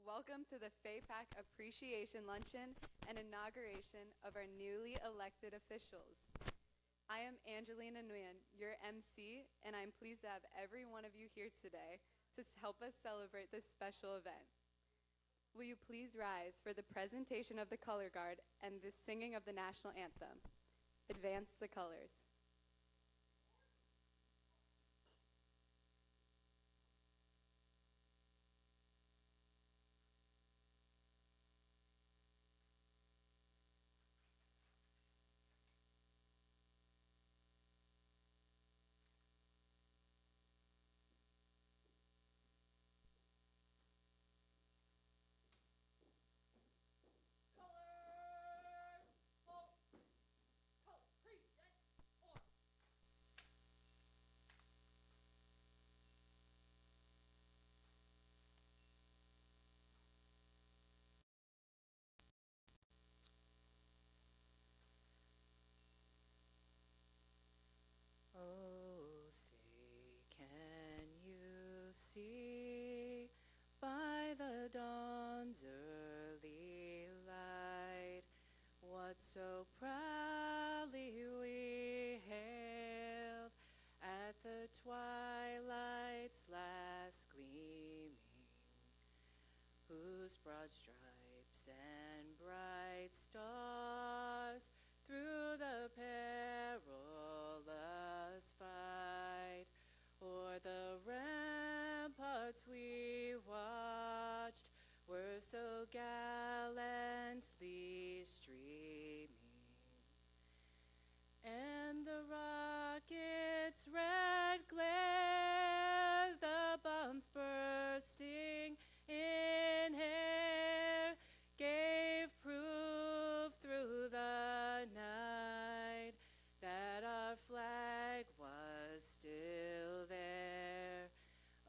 Welcome to the FAPAC Appreciation Luncheon and inauguration of our newly elected officials. I am Angelina Nguyen, your MC, and I'm pleased to have every one of you here today to help us celebrate this special event. Will you please rise for the presentation of the color guard and the singing of the national anthem? Advance the colors. Oh, say, can you see by the dawn's early light what so proudly we hailed at the twilight's last gleaming, whose broad stripes and bright stars through the perilous fight o'er the ramparts we watched were so gallantly streaming, and the rocket's red glare, the bombs bursting in air, gave proof through the night that our flag was still there.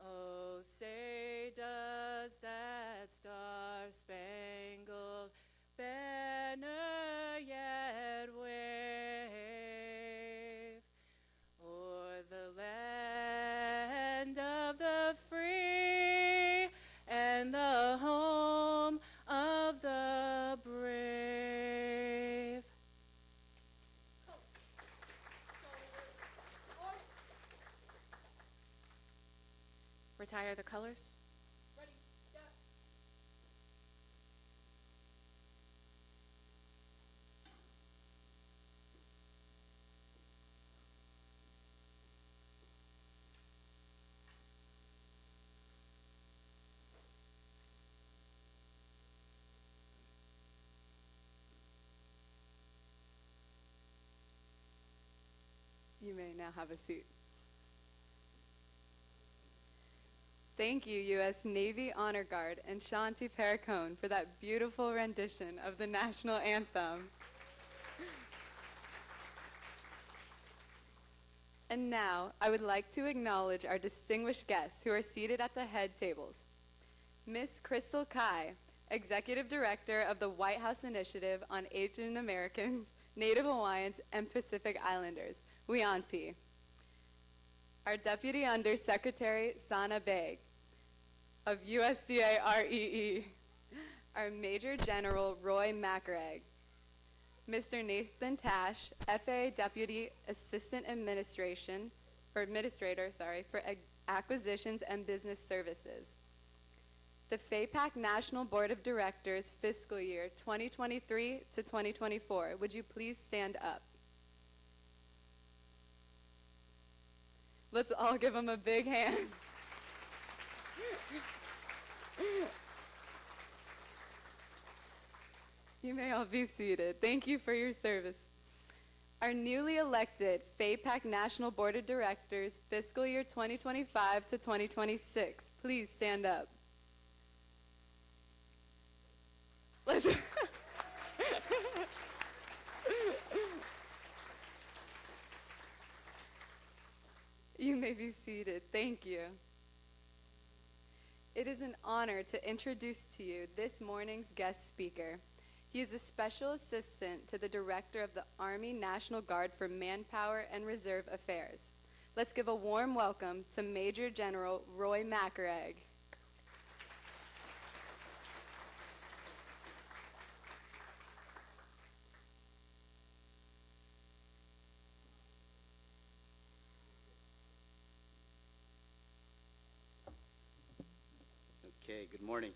Oh, say, does that star-spangled banner yet wave o'er the land of the free and the home of the brave? Retire the colors. Ready, go. You may now have a seat. Thank you, U.S. Navy Honor Guard and Shanti Perricone, for that beautiful rendition of the national anthem. And now, I would like to acknowledge our distinguished guests who are seated at the head tables. Miss Crystal Kai, Executive Director of the White House Initiative on Asian Americans, Native Hawaiians, and Pacific Islanders, WIANPI. Our Deputy Undersecretary, Sana Beg, of USDA REE. Our Major General, Roy McErag. Mr. Nathan Tash, FAA Deputy Assistant Administrator for Acquisitions and Business Services. The FAPAC National Board of Directors, fiscal year 2023 to 2024. Would you please stand up? Let's all give them a big hand. You may all be seated. Thank you for your service. Our newly elected FAPAC National Board of Directors, fiscal year 2025 to 2026. Please stand up. Let's You may be seated. Thank you. It is an honor to introduce to you this morning's guest speaker. He is a special assistant to the Director of the Army National Guard for Manpower and Reserve Affairs. Let's give a warm welcome to Major General Roy McErag. Okay, good morning.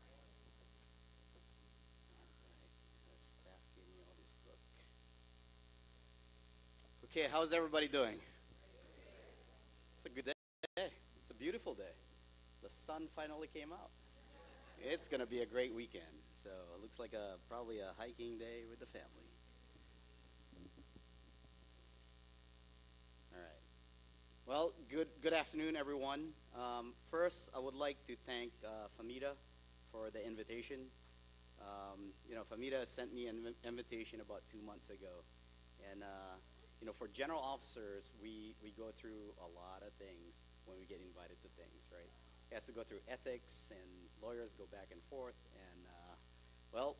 Alright, the staff gave me all this book. Okay, how's everybody doing? It's a good day. It's a beautiful day. The sun finally came out. It's gonna be a great weekend. So it looks like probably a hiking day with the family. All right. Well, good afternoon, everyone. First, I would like to thank Famita for the invitation. Famita sent me an invitation about 2 months ago, and for general officers, we go through a lot of things when we get invited to things, right? It has to go through ethics, and lawyers go back and forth, and well,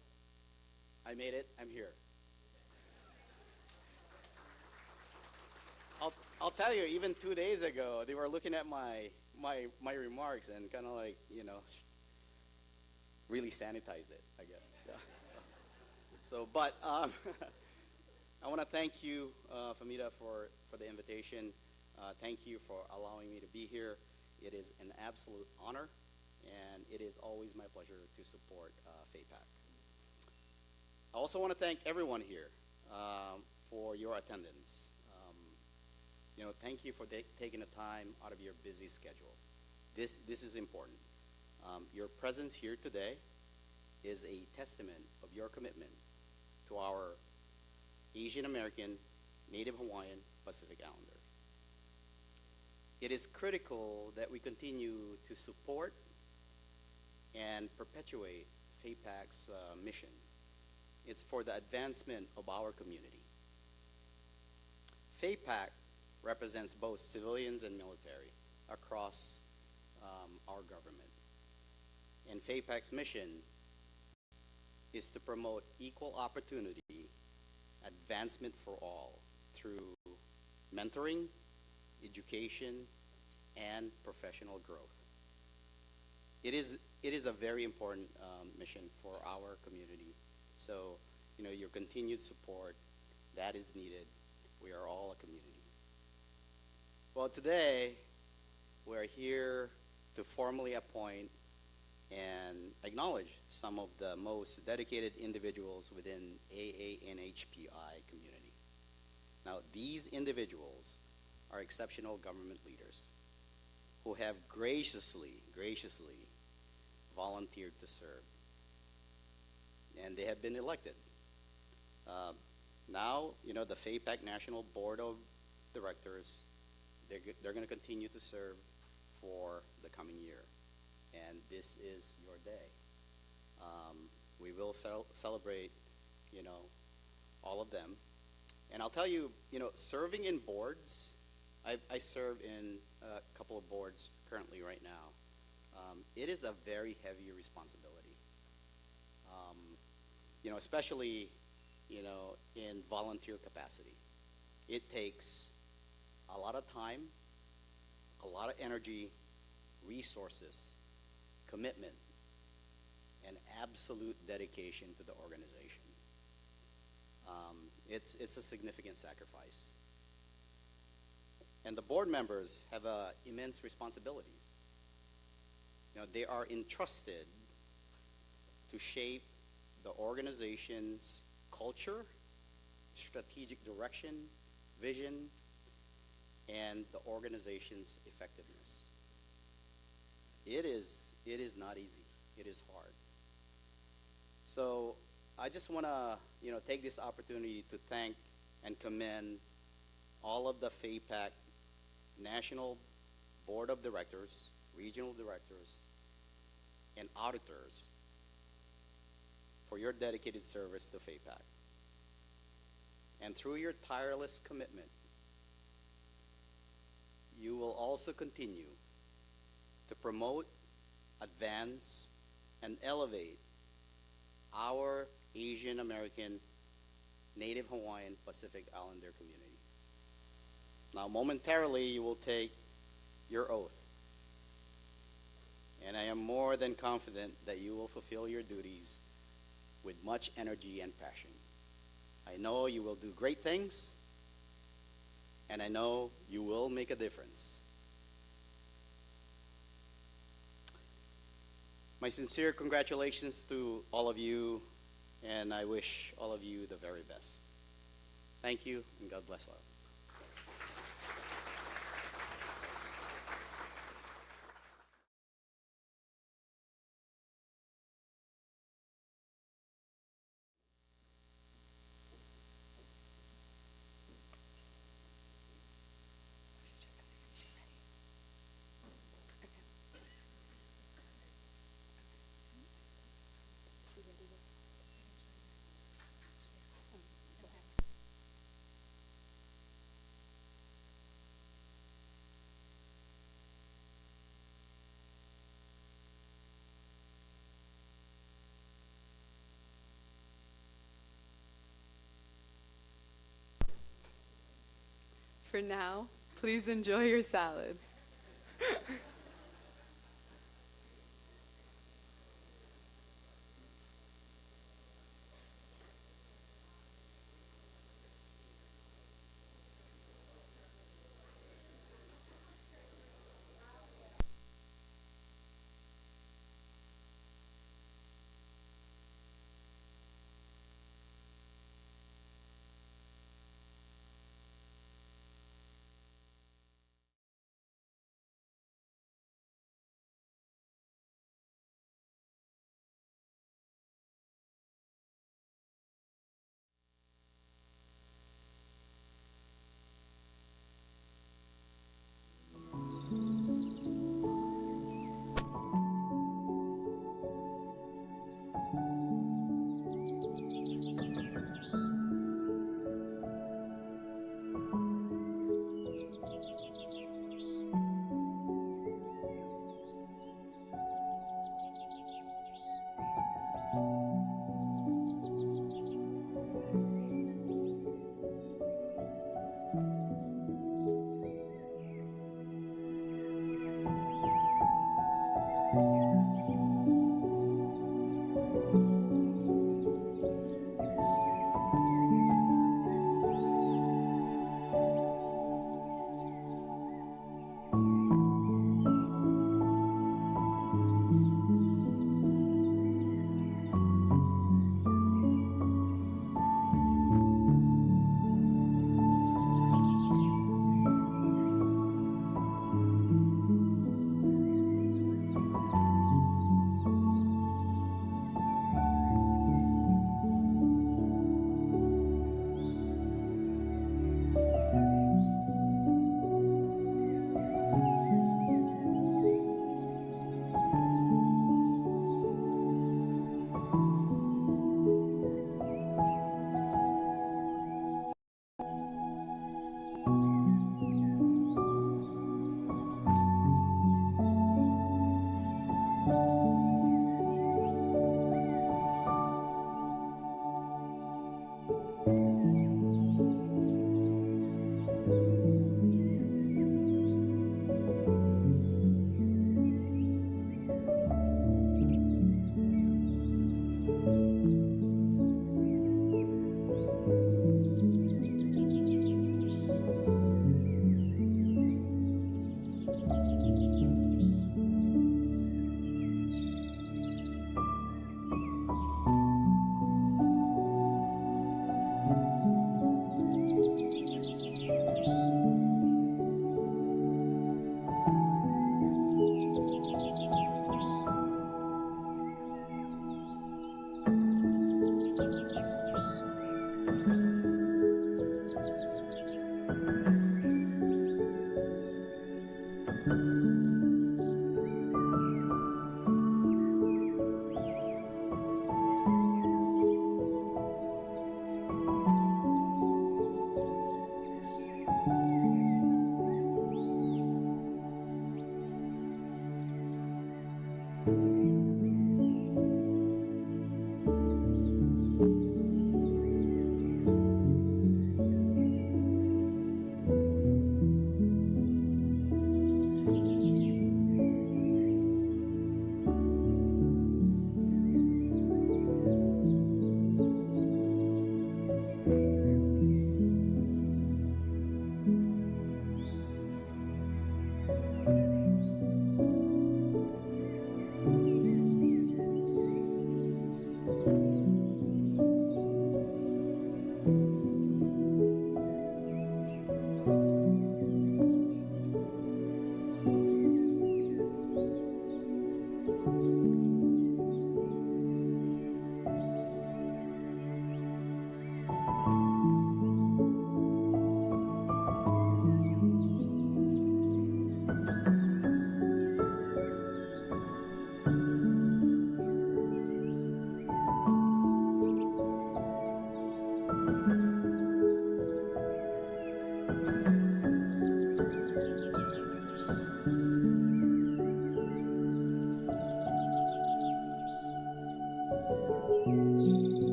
I made it. I'm here. I'll tell you, even 2 days ago, they were looking at my remarks and kind of like, really sanitized it, I guess. Yeah. So, but I want to thank you, Famita, for the invitation. Thank you for allowing me to be here. It is an absolute honor, and it is always my pleasure to support FAPAC. I also want to thank everyone here for your attendance. Thank you for taking the time out of your busy schedule. This is important. Your presence here today is a testament of your commitment to our Asian American, Native Hawaiian, Pacific Islander. It is critical that we continue to support and perpetuate FAPAC's mission. It's for the advancement of our community. FAPAC represents both civilians and military across our government. And FAPAC's mission is to promote equal opportunity, advancement for all through mentoring, education, and professional growth. It is a very important mission for our community. So, your continued support, that is needed. We are all a community. Well, today, we're here to formally appoint and acknowledge some of the most dedicated individuals within AANHPI community. Now, these individuals are exceptional government leaders who have graciously volunteered to serve. And they have been elected. Now, the FAPAC National Board of Directors, they're going to continue to serve for the coming year. And this is your day. We will celebrate, all of them. And I'll tell you, serving in boards, I serve in a couple of boards currently right now. It is a very heavy responsibility. Especially, in volunteer capacity. It takes a lot of time, a lot of energy, resources, commitment, and absolute dedication to the organization. It's a significant sacrifice. And the board members have immense responsibilities. They are entrusted to shape the organization's culture, strategic direction, vision, and the organization's effectiveness. It is not easy. It is hard. So I just want to, take this opportunity to thank and commend all of the FAPAC National Board of Directors, regional directors, and auditors for your dedicated service to FAPAC. And through your tireless commitment, you will also continue to promote, advance, and elevate our Asian American, Native Hawaiian, Pacific Islander community. Now, momentarily, you will take your oath. And I am more than confident that you will fulfill your duties with much energy and passion. I know you will do great things, and I know you will make a difference. My sincere congratulations to all of you, and I wish all of you the very best. Thank you, and God bless all. For now, please enjoy your salad.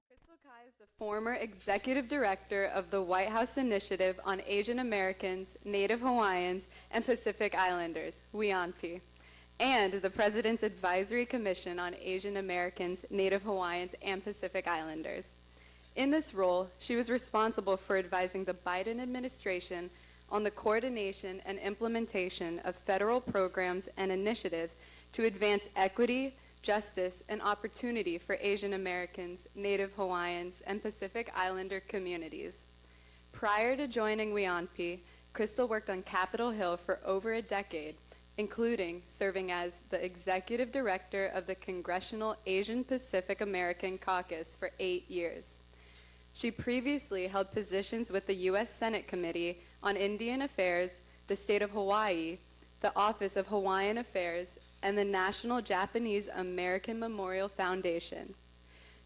Crystal Kai is the former executive director of the White House Initiative on Asian Americans, Native Hawaiians, and Pacific Islanders, WIANPI, and the President's Advisory Commission on Asian Americans, Native Hawaiians, and Pacific Islanders. In this role, she was responsible for advising the Biden administration on the coordination and implementation of federal programs and initiatives to advance equity, justice, and opportunity for Asian Americans, Native Hawaiians, and Pacific Islander communities. Prior to joining WIANPI, Crystal worked on Capitol Hill for over a decade, including serving as the executive director of the Congressional Asian Pacific American Caucus for 8 years. She previously held positions with the U.S. Senate Committee on Indian Affairs, the State of Hawaii, the Office of Hawaiian Affairs, and the National Japanese American Memorial Foundation.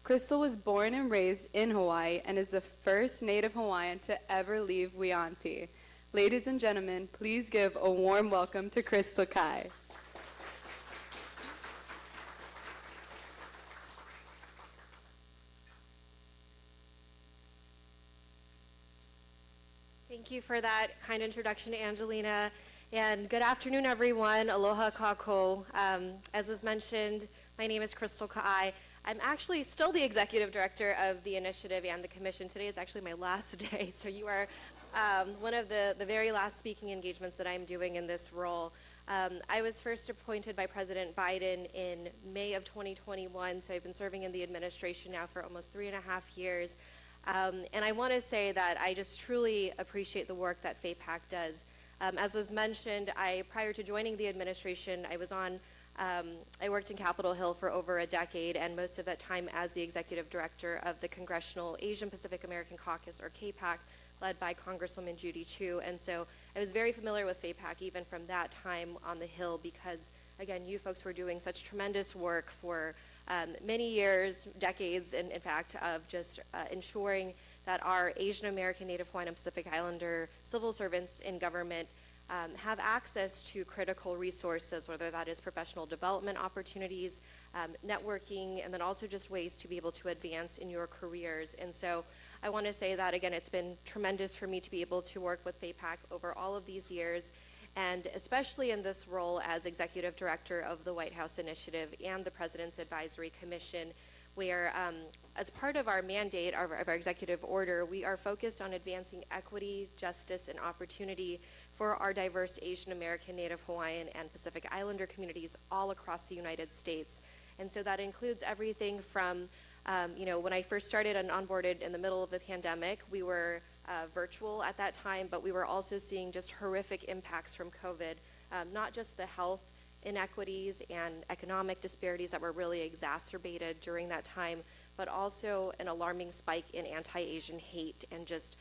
Crystal was born and raised in Hawaii and is the first Native Hawaiian to ever leave WIANPI. Ladies and gentlemen, please give a warm welcome to Crystal Kai. Thank you for that kind introduction, Angelina. And good afternoon, everyone. Aloha kākou. As was mentioned, my name is Crystal Kai. I'm actually still the executive director of the initiative and the commission. Today is actually my last day, so you are one of the very last speaking engagements that I'm doing in this role. I was first appointed by President Biden in May of 2021, so I've been serving in the administration now for almost 3.5 years. And I want to say that I just truly appreciate the work that FAPAC does. As was mentioned, prior to joining the administration, I worked in Capitol Hill for over a decade, and most of that time as the executive director of the Congressional Asian Pacific American Caucus, or CAPAC, led by Congresswoman Judy Chu. And so I was very familiar with FAPAC even from that time on the Hill because, again, you folks were doing such tremendous work for many years, decades, in fact, of just ensuring that our Asian American, Native Hawaiian, and Pacific Islander civil servants in government have access to critical resources, whether that is professional development opportunities, networking, and then also just ways to be able to advance in your careers. And so I want to say that, again, it's been tremendous for me to be able to work with FAPAC over all of these years, and especially in this role as executive director of the White House Initiative and the President's Advisory Commission, where as part of our mandate, of our executive order, we are focused on advancing equity, justice, and opportunity for our diverse Asian American, Native Hawaiian, and Pacific Islander communities all across the United States. And so that includes everything from, when I first started and onboarded in the middle of the pandemic, we were virtual at that time, but we were also seeing just horrific impacts from COVID, not just the health inequities and economic disparities that were really exacerbated during that time, but also an alarming spike in anti-Asian hate and just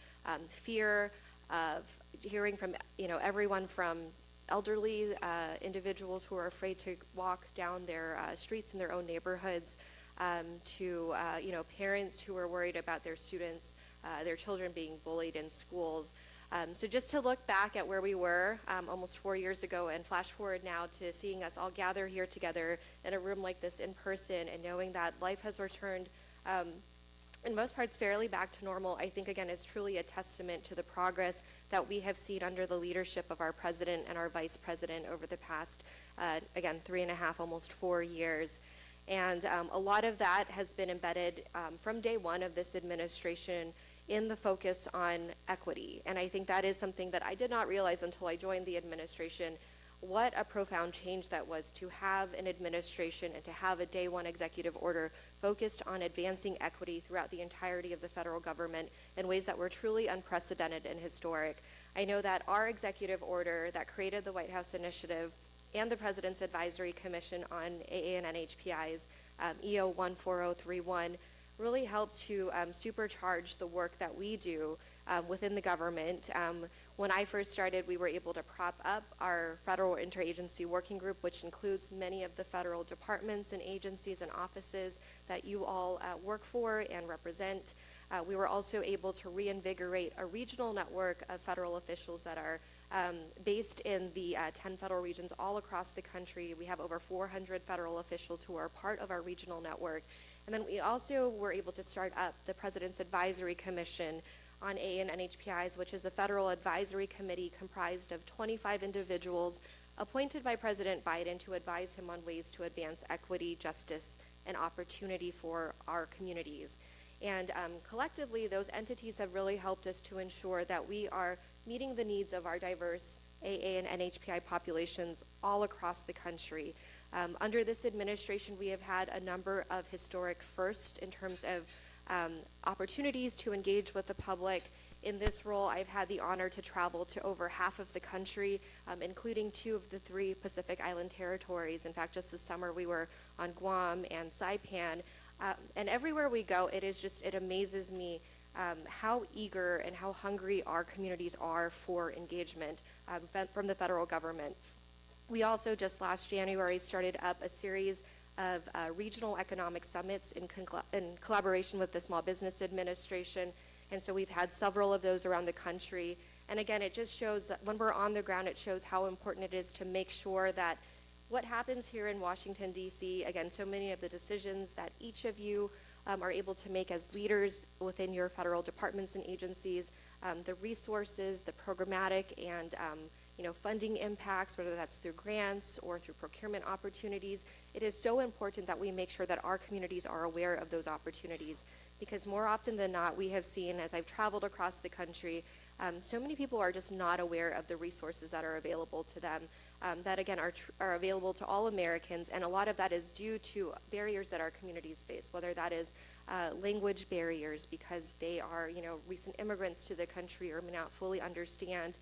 fear of hearing from everyone from elderly individuals who are afraid to walk down their streets in their own neighborhoods, to parents who are worried about their students, their children being bullied in schools. So just to look back at where we were almost 4 years ago and flash forward now to seeing us all gather here together in a room like this in person and knowing that life has returned in most parts fairly back to normal, I think again is truly a testament to the progress that we have seen under the leadership of our president and our vice president over the past, again, 3.5, almost 4 years. And a lot of that has been embedded from day one of this administration in the focus on equity. And I think that is something that I did not realize until I joined the administration, what a profound change that was to have an administration and to have a day one executive order focused on advancing equity throughout the entirety of the federal government in ways that were truly unprecedented and historic. I know that our executive order that created the White House Initiative and the President's Advisory Commission on AA and NHPIs, EO 14031, really helped to supercharge the work that we do within the government. When I first started, we were able to prop up our federal interagency working group, which includes many of the federal departments and agencies and offices that you all work for and represent. We were also able to reinvigorate a regional network of federal officials that are based in the 10 federal regions all across the country. We have over 400 federal officials who are part of our regional network. And then we also were able to start up the President's Advisory Commission on AA and NHPIs, which is a federal advisory committee comprised of 25 individuals appointed by President Biden to advise him on ways to advance equity, justice, and opportunity for our communities. And collectively, those entities have really helped us to ensure that we are meeting the needs of our diverse AA and NHPI populations all across the country. Under this administration, we have had a number of historic firsts in terms of opportunities to engage with the public. In this role, I've had the honor to travel to over half of the country, including 2 of the 3 Pacific Island territories. In fact, just this summer, we were on Guam and Saipan. And everywhere we go, it amazes me how eager and how hungry our communities are for engagement from the federal government. We also just last January started up a series of regional economic summits in collaboration with the Small Business Administration. And so we've had several of those around the country. And again, it just shows that when we're on the ground, it shows how important it is to make sure that what happens here in Washington, D.C., again, so many of the decisions that each of you are able to make as leaders within your federal departments and agencies, the resources, the programmatic and funding impacts, whether that's through grants or through procurement opportunities, it is so important that we make sure that our communities are aware of those opportunities. Because more often than not, we have seen, as I've traveled across the country, so many people are just not aware of the resources that are available to them, that again are available to all Americans, and a lot of that is due to barriers that our communities face, whether that is language barriers because they are recent immigrants to the country or may not fully understand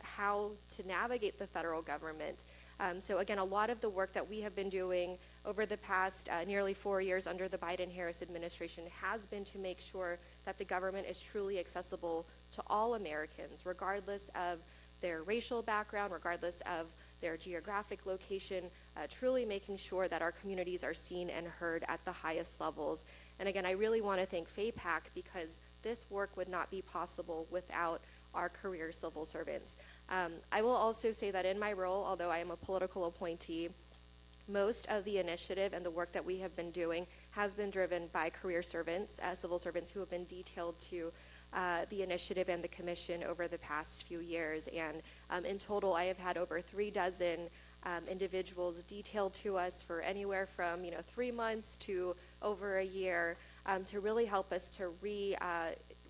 how to navigate the federal government. So again, a lot of the work that we have been doing over the past nearly 4 years under the Biden-Harris administration has been to make sure that the government is truly accessible to all Americans, regardless of their racial background, regardless of their geographic location, truly making sure that our communities are seen and heard at the highest levels. And again, I really want to thank FAPAC because this work would not be possible without our career civil servants. I will also say that in my role, although I am a political appointee, most of the initiative and the work that we have been doing has been driven by career servants, civil servants who have been detailed to the initiative and the commission over the past few years. And in total, I have had over 3 dozen individuals detailed to us for anywhere from 3 months to over a year to really help us to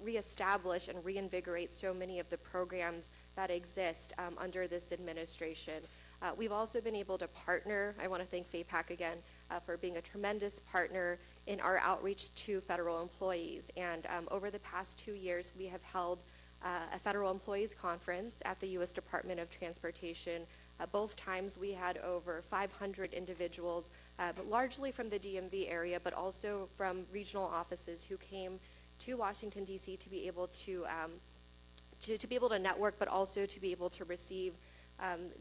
reestablish and reinvigorate so many of the programs that exist under this administration. We've also been able to partner. I want to thank FAPAC again for being a tremendous partner in our outreach to federal employees. And over the past 2 years, we have held a federal employees conference at the U.S. Department of Transportation. Both times we had over 500 individuals, but largely from the DMV area, but also from regional offices who came to Washington, D.C. to be able to network, but also to be able to receive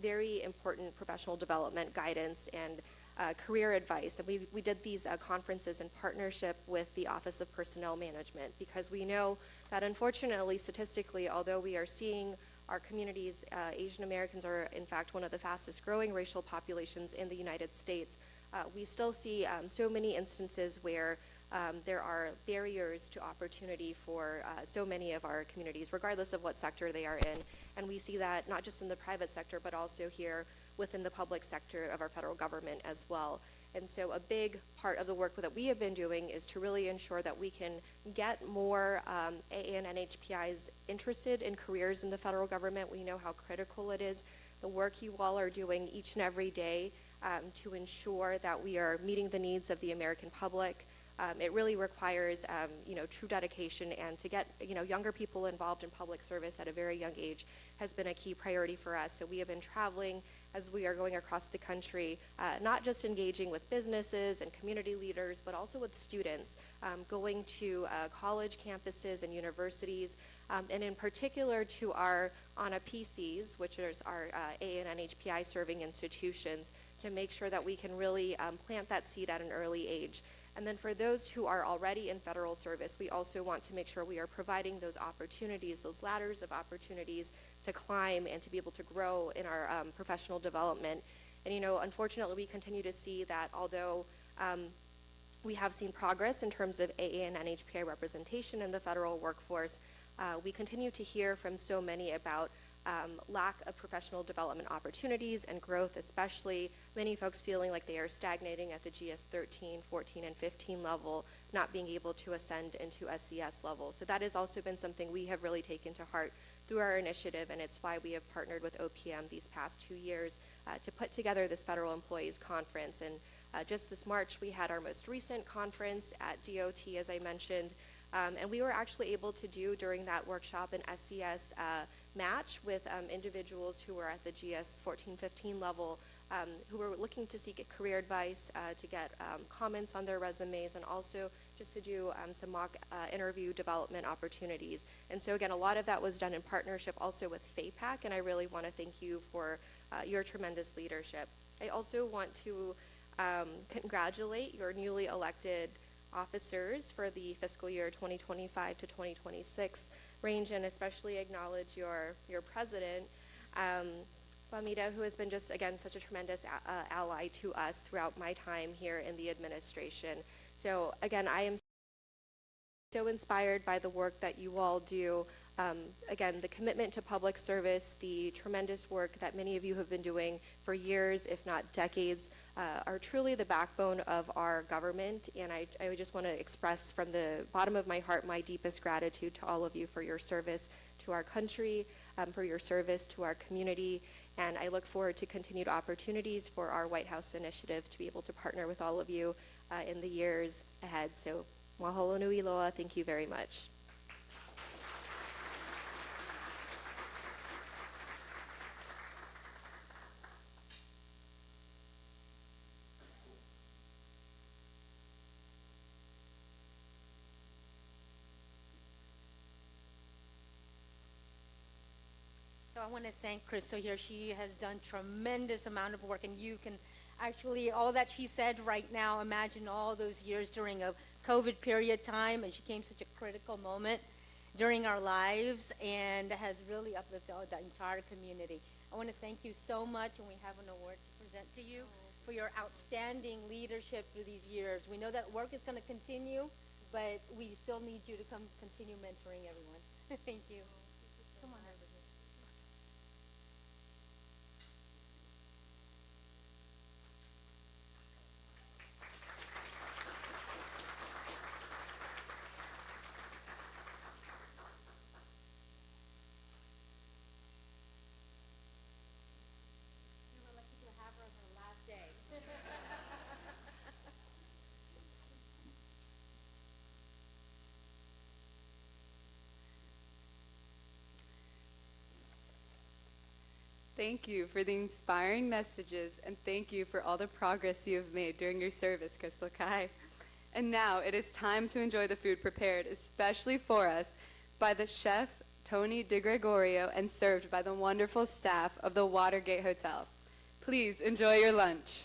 very important professional development guidance and career advice. And we did these conferences in partnership with the Office of Personnel Management because we know that unfortunately, statistically, although we are seeing our communities, Asian Americans are in fact one of the fastest growing racial populations in the United States, we still see so many instances where there are barriers to opportunity for so many of our communities, regardless of what sector they are in. And we see that not just in the private sector, but also here within the public sector of our federal government as well. And so a big part of the work that we have been doing is to really ensure that we can get more AA and NHPIs interested in careers in the federal government. We know how critical it is, the work you all are doing each and every day to ensure that we are meeting the needs of the American public. It really requires, true dedication, and to get, younger people involved in public service at a very young age has been a key priority for us. So we have been traveling as we are going across the country, not just engaging with businesses and community leaders, but also with students, going to college campuses and universities, and in particular to our ANA PCs, which is our AA and NHPI serving institutions, to make sure that we can really plant that seed at an early age. And then for those who are already in federal service, we also want to make sure we are providing those opportunities, those ladders of opportunities to climb and to be able to grow in our professional development. And unfortunately, we continue to see that although we have seen progress in terms of AA and NHPI representation in the federal workforce, we continue to hear from so many about lack of professional development opportunities and growth, especially many folks feeling like they are stagnating at the GS 13, 14, and 15 level, not being able to ascend into SCS level. So that has also been something we have really taken to heart through our initiative, and it's why we have partnered with OPM these past 2 years to put together this Federal Employees Conference. And just this March, we had our most recent conference at DOT, as I mentioned, and we were actually able to do during that workshop an SCS match with individuals who were at the GS 14-15 level, who were looking to seek career advice, to get comments on their resumes, and also just to do some mock interview development opportunities. And so again, a lot of that was done in partnership also with FAPAC, and I really want to thank you for your tremendous leadership. I also want to congratulate your newly elected officers for the fiscal year 2025 to 2026 range, and especially acknowledge your president, Famida, who has been just, again, such a tremendous ally to us throughout my time here in the administration. So again, I am so inspired by the work that you all do. Again, the commitment to public service, the tremendous work that many of you have been doing for years, if not decades, are truly the backbone of our government. And I just want to express from the bottom of my heart my deepest gratitude to all of you for your service to our country, for your service to our community. And I look forward to continued opportunities for our White House initiative to be able to partner with all of you in the years ahead. So, mahalo nui loa, thank you very much. So I want to thank Crystal here. She has done tremendous amount of work, and you can actually, all that she said right now, imagine all those years during a COVID period time, and she came such a critical moment during our lives and has really uplifted the entire community. I want to thank you so much, and we have an award to present to you for your outstanding leadership through these years. We know that work is going to continue, but we still need you to come continue mentoring everyone. Thank you. Come on over here. Thank you for the inspiring messages, and thank you for all the progress you have made during your service, Crystal Kai. And now it is time to enjoy the food prepared especially for us by the chef, Tony DeGregorio, and served by the wonderful staff of the Watergate Hotel. Please enjoy your lunch.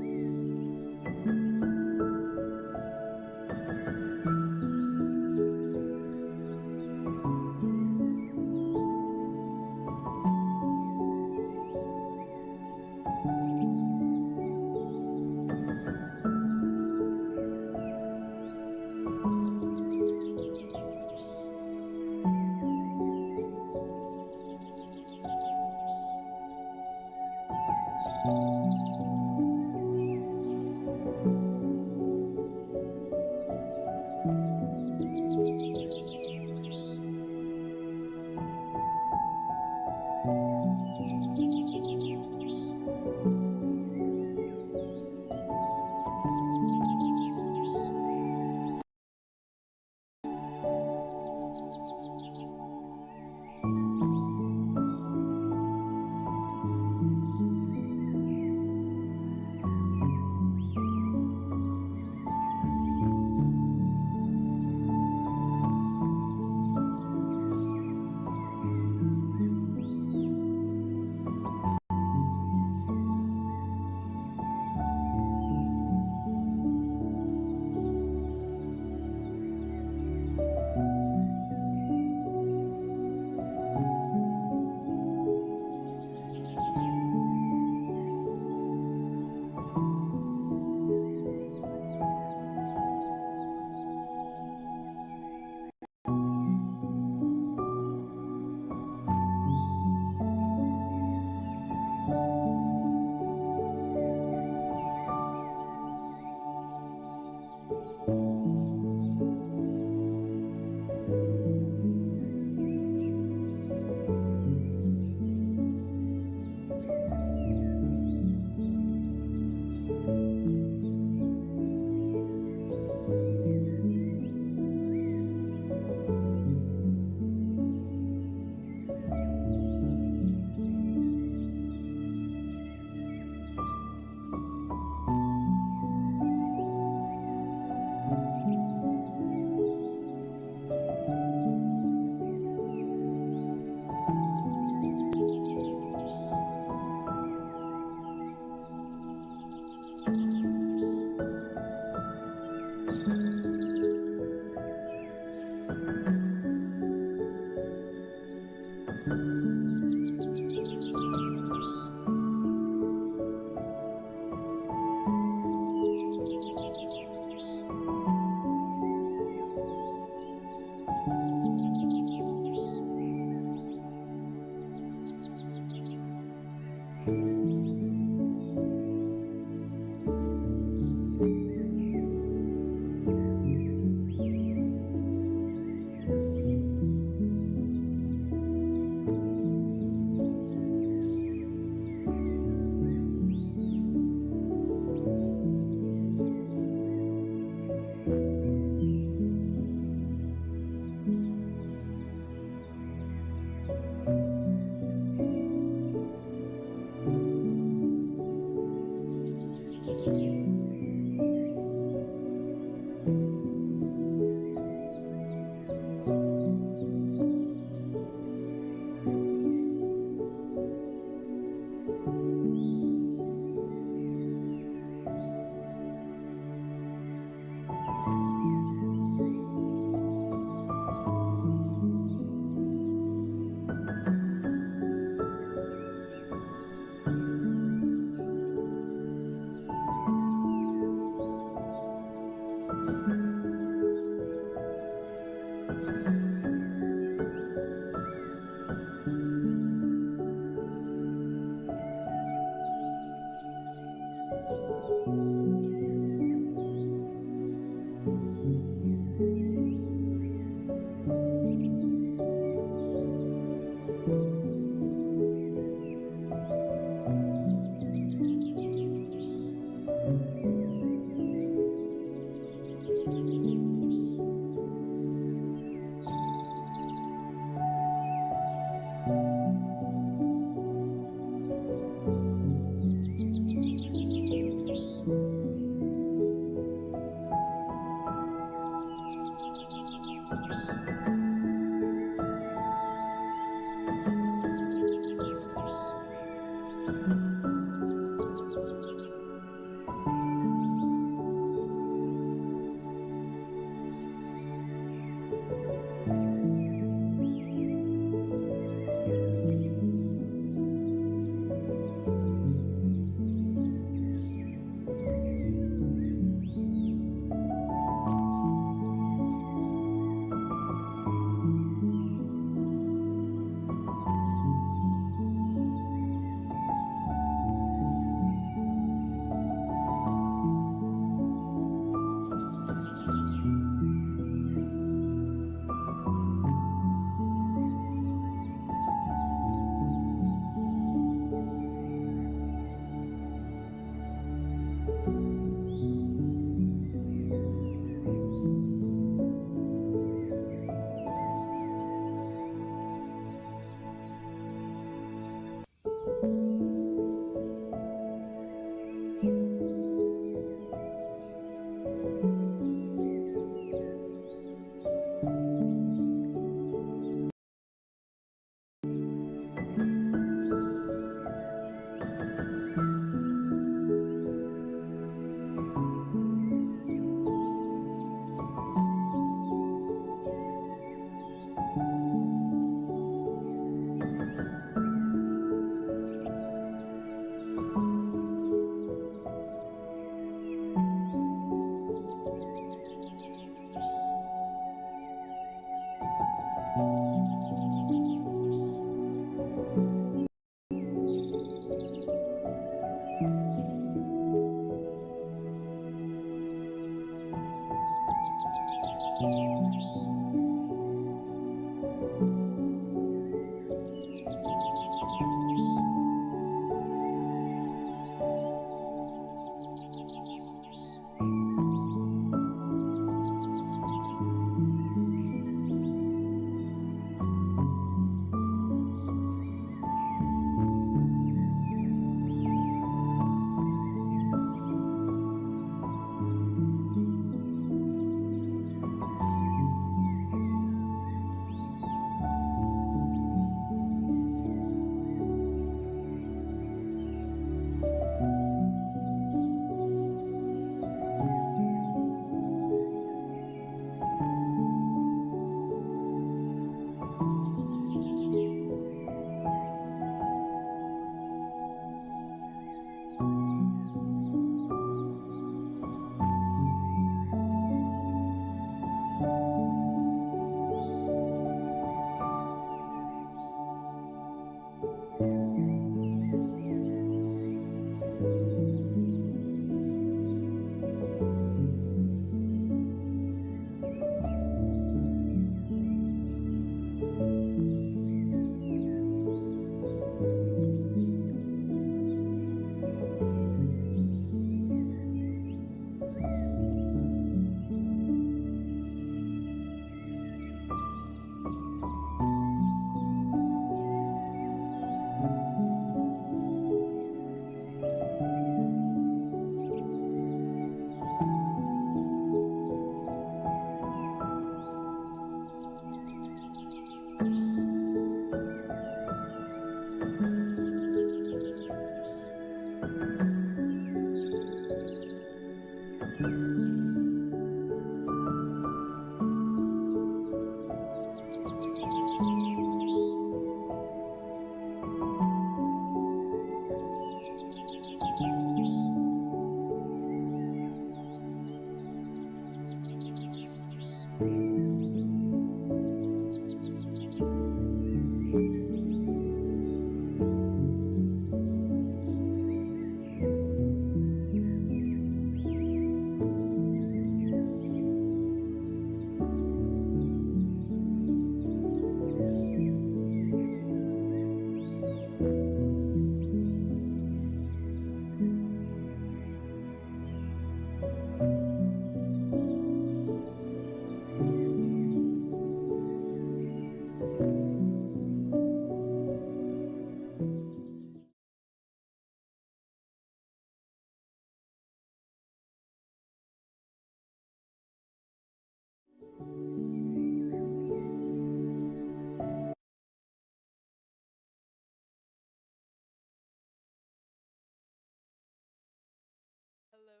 Hello?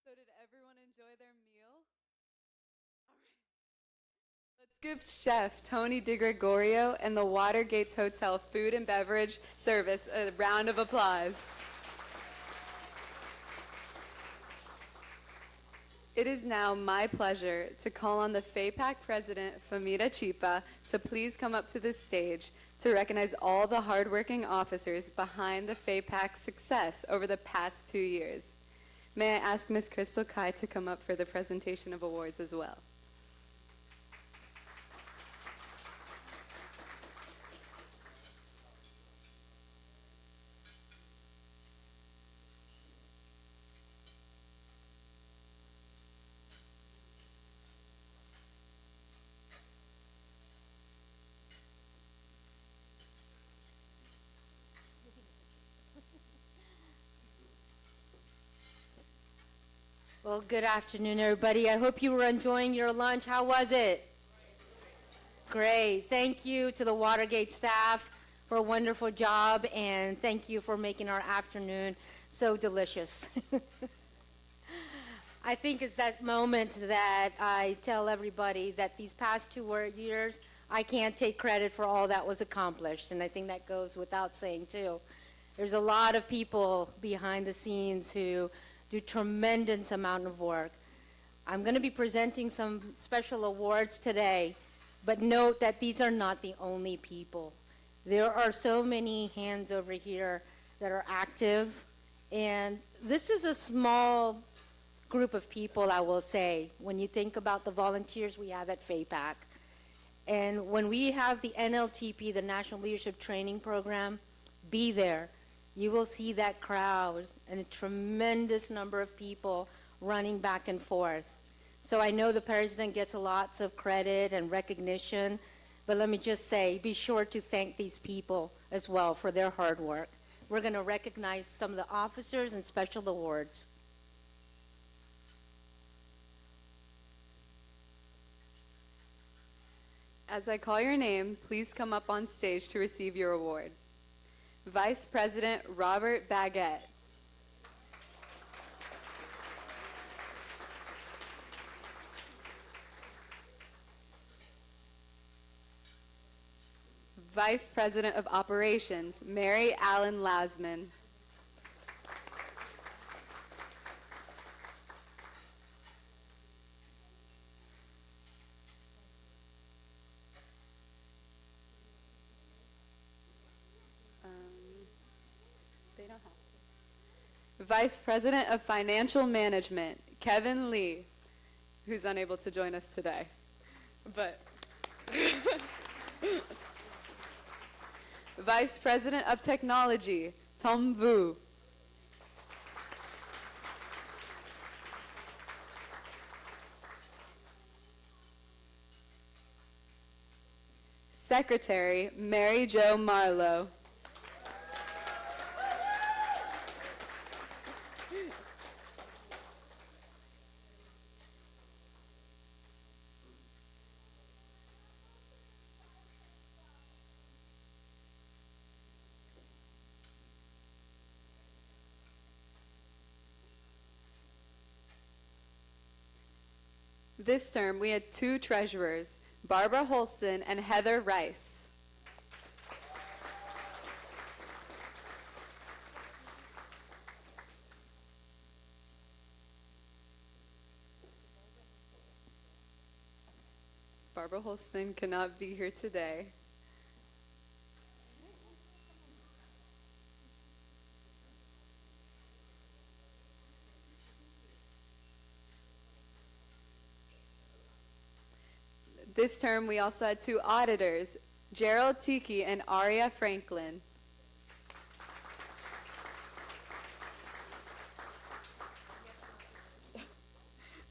So did everyone enjoy their meal? All right. Let's give Chef Tony DiGregorio and the Watergates Hotel Food and Beverage Service a round of applause. It is now my pleasure to call on the FAPAC President, Famita Chipa, to please come up to the stage to recognize all the hardworking officers behind the FAPAC's success over the past 2 years. May I ask Ms. Crystal Kai to come up for the presentation of awards as well. Well, Well, good afternoon, everybody. I hope you were enjoying your lunch. How was it? Great. Thank you to the Watergate staff for a wonderful job, and thank you for making our afternoon so delicious. I think it's that moment that I tell everybody that these past 2 years, I can't take credit for all that was accomplished, and I think that goes without saying, too. There's a lot of people behind the scenes who do tremendous amount of work. I'm going to be presenting some special awards today, but note that these are not the only people. There are so many hands over here that are active, and this is a small group of people, I will say, when you think about the volunteers we have at FAPAC. And when we have the NLTP, the National Leadership Training Program, be there. You will see that crowd and a tremendous number of people running back and forth. So I know the president gets lots of credit and recognition, but let me just say, be sure to thank these people as well for their hard work. We're going to recognize some of the officers and special awards. As I call your name, please come up on stage to receive your award. Vice President Robert Baguette. Vice President of Operations, Mary Allen Lasman. They don't have to. Vice President of Financial Management, Kevin Lee, who's unable to join us today. But Vice President of Technology, Tom Vu. Secretary, Mary Jo Marlowe. This term, we had 2 treasurers, Barbara Holston and Heather Rice. Barbara Holston cannot be here today. This term, we also had 2 auditors, Gerald Tiki and Aria Franklin.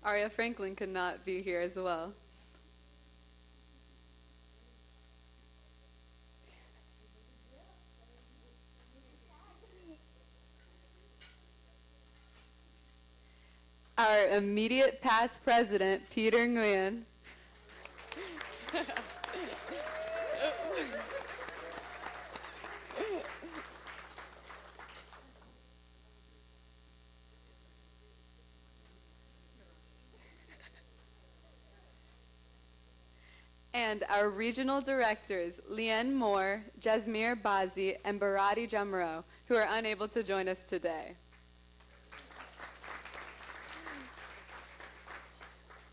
Aria Franklin could not be here as well. Our immediate past president, Peter Nguyen. And our regional directors, Leanne Moore, Jasmir Bazi, and Barati Jamro, who are unable to join us today.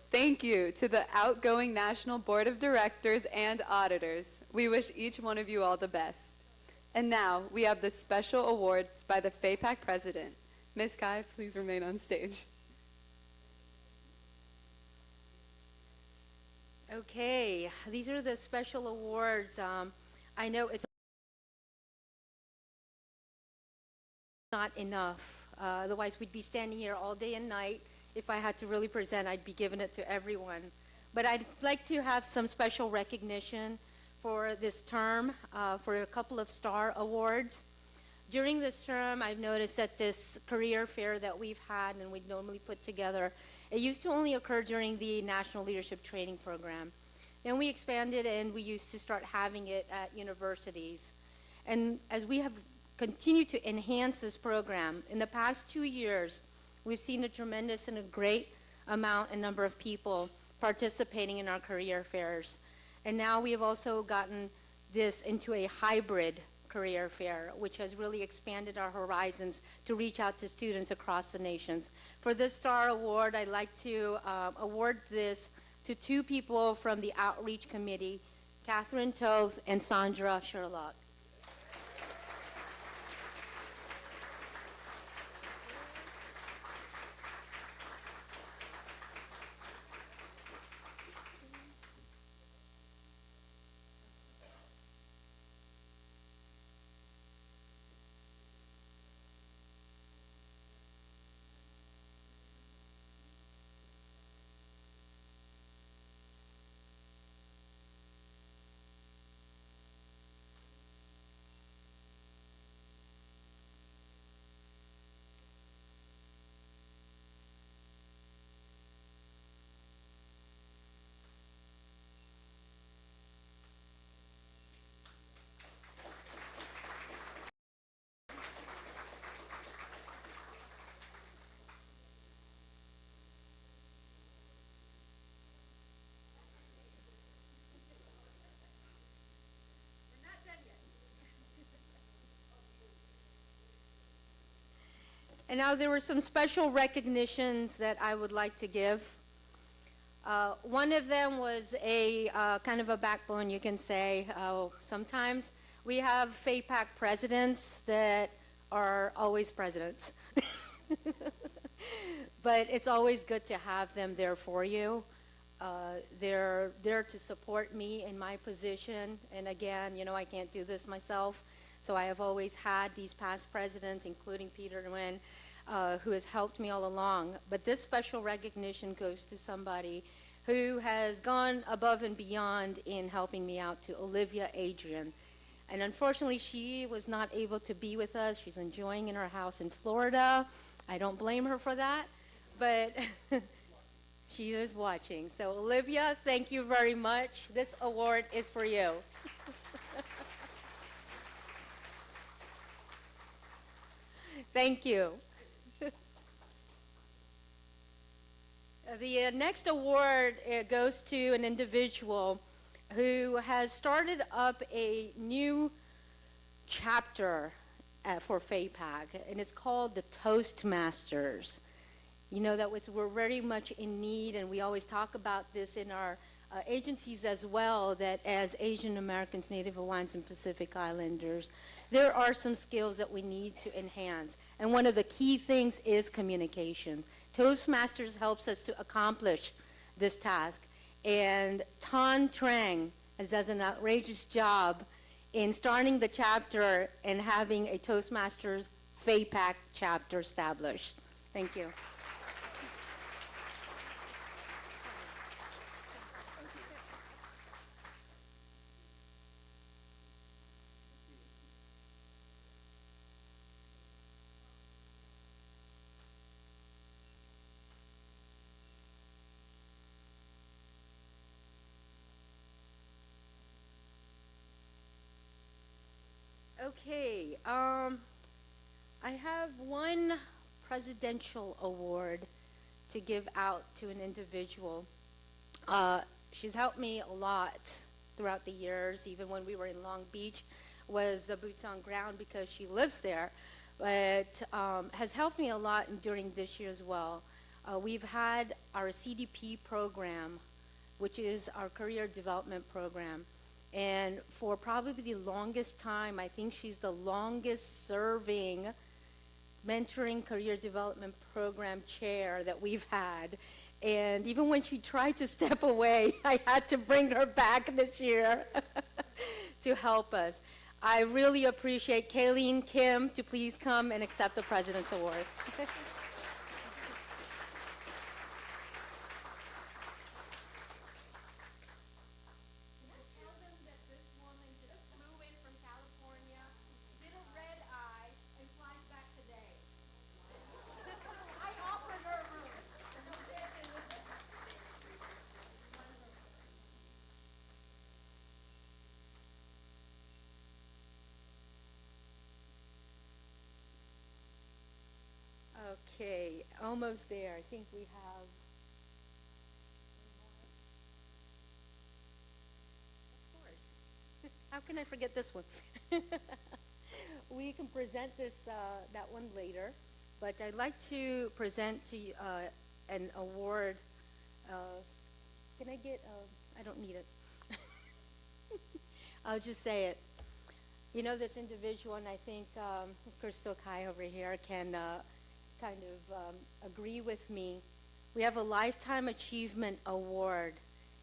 Thank you to the outgoing National Board of Directors and Auditors. We wish each one of you all the best. And now we have the special awards by the FAPAC President. Ms. Kai, please remain on stage. Okay, these are the special awards. I know it's not enough. Otherwise, we'd be standing here all day and night. If I had to really present, I'd be giving it to everyone. But I'd like to have some special recognition for this term, for a couple of star awards. During this term, I've noticed that this career fair that we've had and we normally put together, it used to only occur during the National Leadership Training Program. Then we expanded and we used to start having it at universities. And as we have continued to enhance this program, in the past 2 years, we've seen a tremendous and a great amount and number of people participating in our career fairs. And now we have also gotten this into a hybrid career fair, which has really expanded our horizons to reach out to students across the nations. For this STAR Award, I'd like to award this to 2 people from the Outreach Committee, Catherine Toth and Sandra Sherlock. And now there were some special recognitions that I would like to give. One of them was a kind of a backbone, you can say. Sometimes we have FAPAC presidents that are always presidents. But it's always good to have them there for you. They're there to support me in my position. And again, you know, I can't do this myself. So I have always had these past presidents, including Peter Nguyen, who has helped me all along. But this special recognition goes to somebody who has gone above and beyond in helping me out, to Olivia Adrian. And unfortunately, she was not able to be with us. She's enjoying in her house in Florida. I don't blame her for that, but she is watching. So Olivia, thank you very much. This award is for you. Thank you. The next award goes to an individual who has started up a new chapter for FAPAC, and it's called the Toastmasters. You know that we're very much in need, and we always talk about this in our agencies as well, that as Asian Americans, Native Hawaiians, and Pacific Islanders, there are some skills that we need to enhance. And one of the key things is communication. Toastmasters helps us to accomplish this task. And Tan Trang does an outrageous job in starting the chapter and having a Toastmasters FAPAC chapter established. Thank you. Okay, I have one presidential award to give out to an individual. She's helped me a lot throughout the years, even when we were in Long Beach, was the boots on ground because she lives there, but has helped me a lot during this year as well. We've had our CDP program, which is our career development program. And for probably the longest time, I think she's the longest serving mentoring career development program chair that we've had. And even when she tried to step away, I had to bring her back this year to help us. I really appreciate Kayleen Kim to please come and accept the President's Award. almost there. I think we have. Of course. How can I forget this one? We can present this that one later, but I'd like to present to you an award. Can I get? I don't need it. I'll just say it. You know, this individual, and I think Crystal Kai over here can kind of agree with me. We have a Lifetime Achievement Award,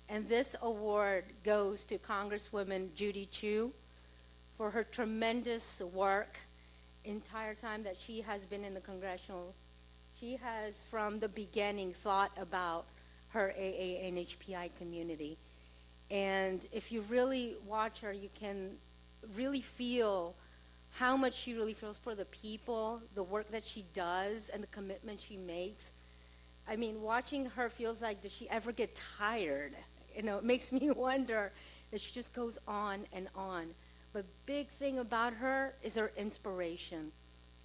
and this award goes to Congresswoman Judy Chu for her tremendous work entire time that she has been in the congressional. She has, from the beginning, thought about her AA and HPI community. And if you really watch her, you can really feel how much she really feels for the people, the work that she does, and the commitment she makes. I mean, watching her feels like, does she ever get tired? You know, it makes me wonder that she just goes on and on. But big thing about her is her inspiration.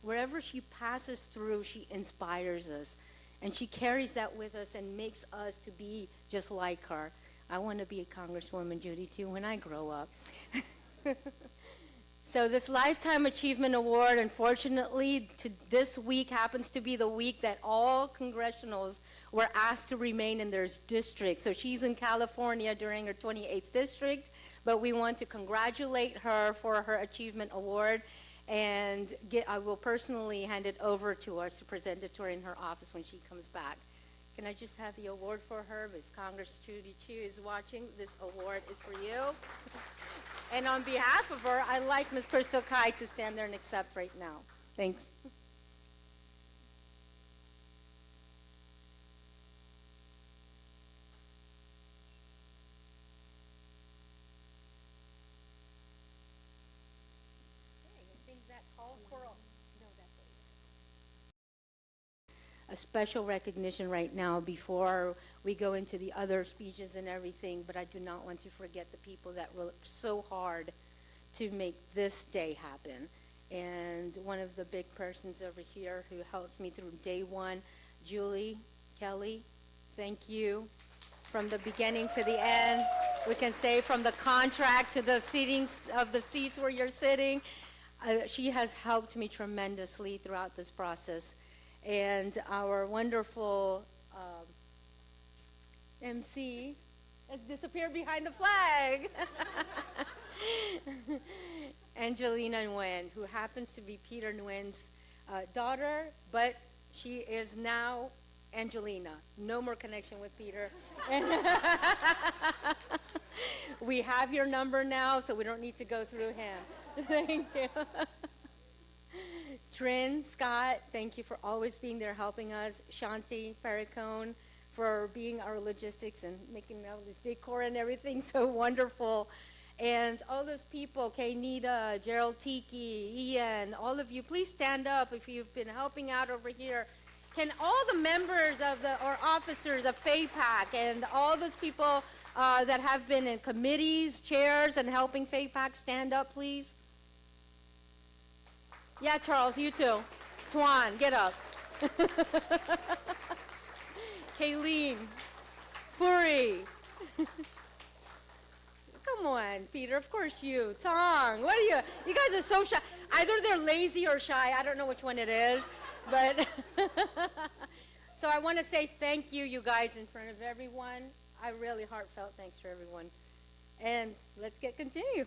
Wherever she passes through, she inspires us. And she carries that with us and makes us to be just like her. I want to be a Congresswoman Judy too when I grow up. So this Lifetime Achievement Award, unfortunately, this week happens to be the week that all congressionals were asked to remain in their district. So she's in California during her 28th district, but we want to congratulate her for her Achievement Award, and I will personally hand it over to us to present it to her in her office when she comes back. Can I just have the award for her? If Congress Judy Chu is watching, this award is for you. And on behalf of her, I'd like Ms. Crystal Kai to stand there and accept right now. Thanks. I think that calls for a special recognition right now before we go into the other speeches and everything, but I do not want to forget the people that worked so hard to make this day happen. And one of the big persons over here who helped me through day one, Julie Kelly, thank you. From the beginning to the end, we can say from the contract to the seating of the seats where you're sitting, she has helped me tremendously throughout this process. And our wonderful MC has disappeared behind the flag. Angelina Nguyen, who happens to be Peter Nguyen's daughter, but she is now Angelina. No more connection with Peter. We have your number now, so we don't need to go through him. Thank you. Trin, Scott, thank you for always being there helping us. Shanti Perricone for being our logistics and making all this decor and everything so wonderful. And all those people, Nita, Gerald Tiki, Ian, all of you, please stand up if you've been helping out over here. Can all the members of or officers of FAPAC and all those people that have been in committees, chairs, and helping FAPAC stand up, please? Yeah, Charles, you too. Tuan, get up. Kayleen, Puri. Come on, Peter, of course you. Tong, what are you? You guys are so shy. Either they're lazy or shy. I don't know which one it is. But so I want to say thank you, you guys, in front of everyone. I really heartfelt thanks for everyone. And let's continue.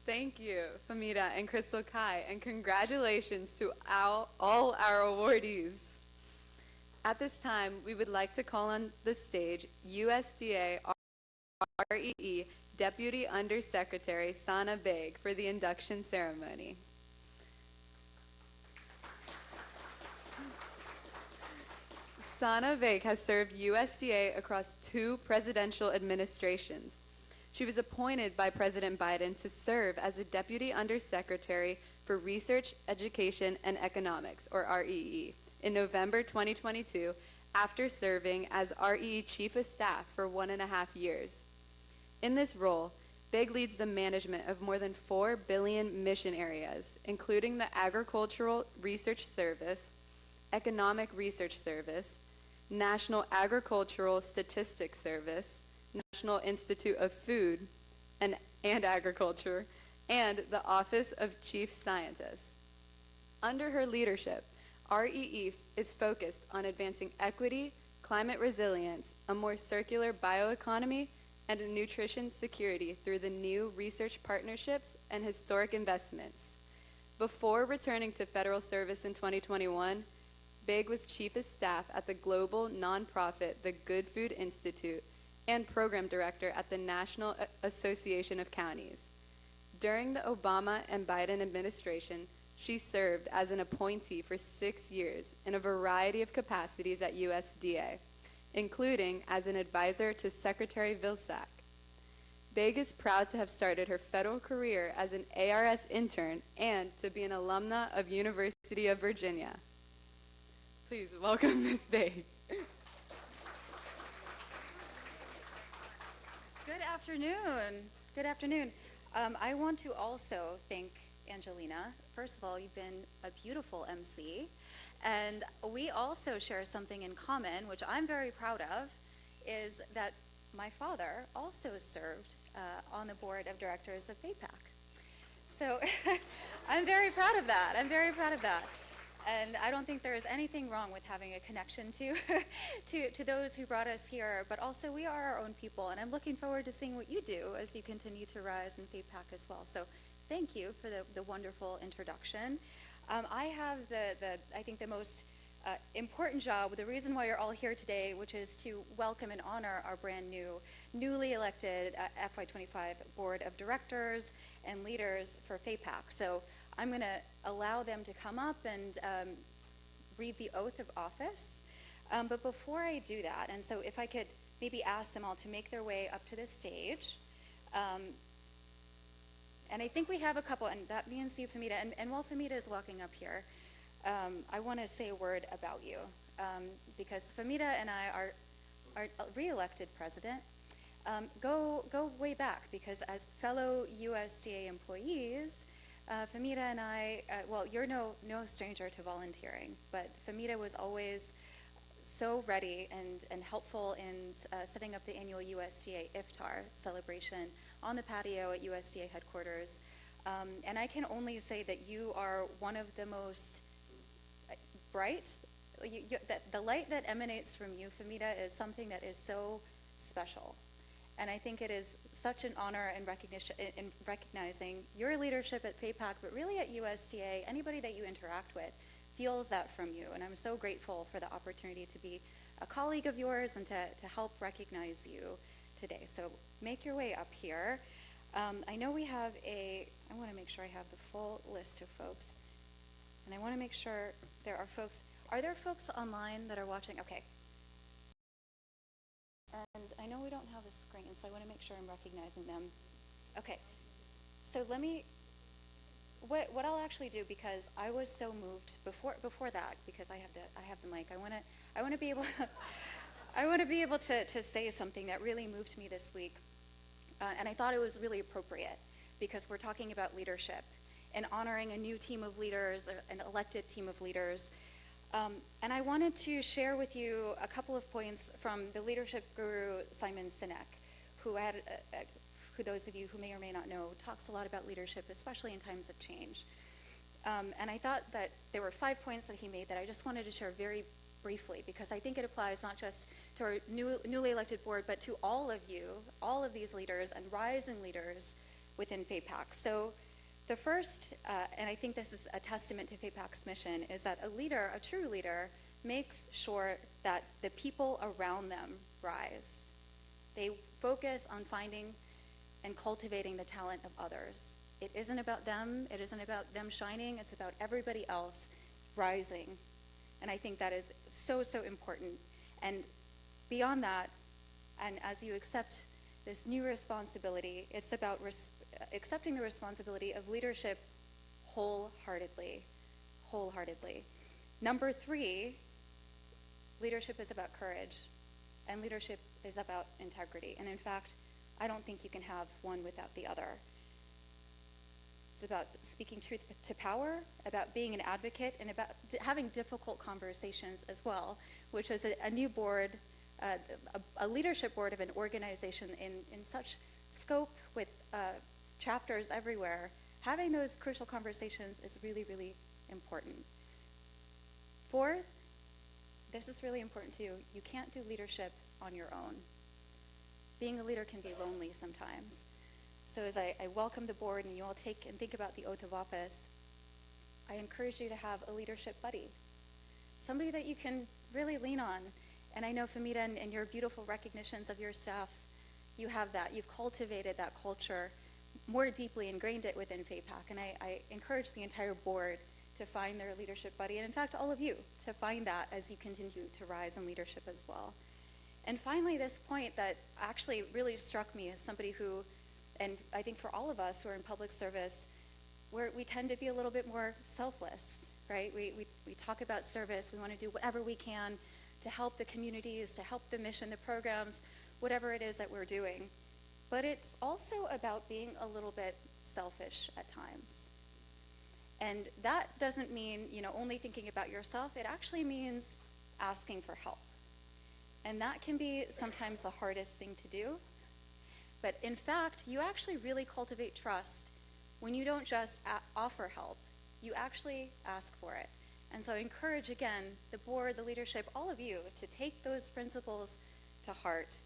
Thank you, Famita and Crystal Kai, and congratulations to all our awardees. At this time, we would like to call on the stage USDA REE Deputy Undersecretary Sana Beg for the induction ceremony. Sana Beg has served USDA across 2 presidential administrations. She was appointed by President Biden to serve as a Deputy Undersecretary for Research, Education, and Economics, or REE, in November 2022, after serving as REE Chief of Staff for 1.5 years. In this role, Big leads the management of more than 4 billion mission areas, including the Agricultural Research Service, Economic Research Service, National Agricultural Statistics Service, National Institute of Food and Agriculture, and the Office of Chief Scientist. Under her leadership, REE is focused on advancing equity, climate resilience, a more circular bioeconomy, and a nutrition security through the new research partnerships and historic investments. Before returning to federal service in 2021, Big was chief of staff at the global nonprofit the Good Food Institute and program director at the National Association of Counties. During the Obama and Biden administration, she served as an appointee for 6 years in a variety of capacities at USDA, including as an advisor to Secretary Vilsack. Big is proud to have started her federal career as an ARS intern and to be an alumna of University of Virginia. Please welcome Ms. Big. Good afternoon. Good afternoon. I want to also thank Angelina. First of all, you've been a beautiful MC. And we also share something in common, which I'm very proud of, is that my father also served on the board of directors of FAPAC. So I'm very proud of that. I'm very proud of that. And I don't think there is anything wrong with having a connection to those who brought us here, but also we are our own people, and I'm looking forward to seeing what you do as you continue to rise in FAPAC as well. So thank you for the wonderful introduction. I have I think the most important job, the reason why you're all here today, which is to welcome and honor our brand newly elected FY25 Board of Directors and leaders for FAPAC. So I'm going to allow them to come up and read the oath of office. But before I do that, and so if I could maybe ask them all to make their way up to the stage. And I think we have a couple, and that means you, Famita. And while Famita is walking up here, I want to say a word about you. Because Famita and I are re-elected president. Go way back, because as fellow USDA employees, Famita and I, well, you're no stranger to volunteering, but Famita was always so ready and helpful in setting up the annual USDA Iftar celebration on the patio at USDA headquarters. And I can only say that you are one of the most bright, the light that emanates from you, Famita, is something that is so special. And I think it is such an honor and recognition in recognizing your leadership at FAPAC, but really at USDA, anybody that you interact with feels that from you. And I'm so grateful for the opportunity to be a colleague of yours and to help recognize you today. So make your way up here. I know we have I want to make sure I have the full list of folks. And I want to make sure there are folks, are there folks online that are watching? Okay. And I know we don't have a screen, so I want to make sure I'm recognizing them. Okay. So let me, what I'll actually do, because I was so moved before that, because I have the mic. I want to be able I want to be able to say something that really moved me this week. And I thought it was really appropriate, because we're talking about leadership and honoring a new team of leaders, an elected team of leaders. And I wanted to share with you a couple of points from the leadership guru Simon Sinek, who those of you who may or may not know, talks a lot about leadership, especially in times of change. And I thought that there were 5 points that he made that I just wanted to share very briefly, because I think it applies not just to our newly elected board, but to all of you, all of these leaders and rising leaders within FAPAC. So the first, and I think this is a testament to FAPAC's mission, is that a true leader, makes sure that the people around them rise. They focus on finding and cultivating the talent of others. It isn't about them, it isn't about them shining, it's about everybody else rising. And I think that is so, so important. And beyond that, and as you accept this new responsibility, it's about accepting the responsibility of leadership wholeheartedly. Number 3, leadership is about courage, and leadership is about integrity. And in fact, I don't think you can have one without the other. It's about speaking truth to power, about being an advocate, and about having difficult conversations as well, which is a new board, a leadership board of an organization in such scope with chapters everywhere. Having those crucial conversations is really, really important. Fourth, this is really important too, you can't do leadership on your own. Being a leader can be lonely sometimes. So as I welcome the board and you all take and think about the oath of office, I encourage you to have a leadership buddy, somebody that you can really lean on. And I know, Famita, and your beautiful recognitions of your staff, you have that. You've cultivated that culture more deeply, ingrained it within FAPAC. And I encourage the entire board to find their leadership buddy, and in fact, all of you, to find that as you continue to rise in leadership as well. And finally, this point that actually really struck me as somebody who, and I think for all of us who are in public service, where we tend to be a little bit more selfless, right? We talk about service, we want to do whatever we can to help the communities, to help the mission, the programs, whatever it is that we're doing. But it's also about being a little bit selfish at times. And that doesn't mean, only thinking about yourself. It actually means asking for help. And that can be sometimes the hardest thing to do. But in fact, you actually really cultivate trust when you don't just offer help. You actually ask for it. And so I encourage, again, the board, the leadership, all of you, to take those principles to heart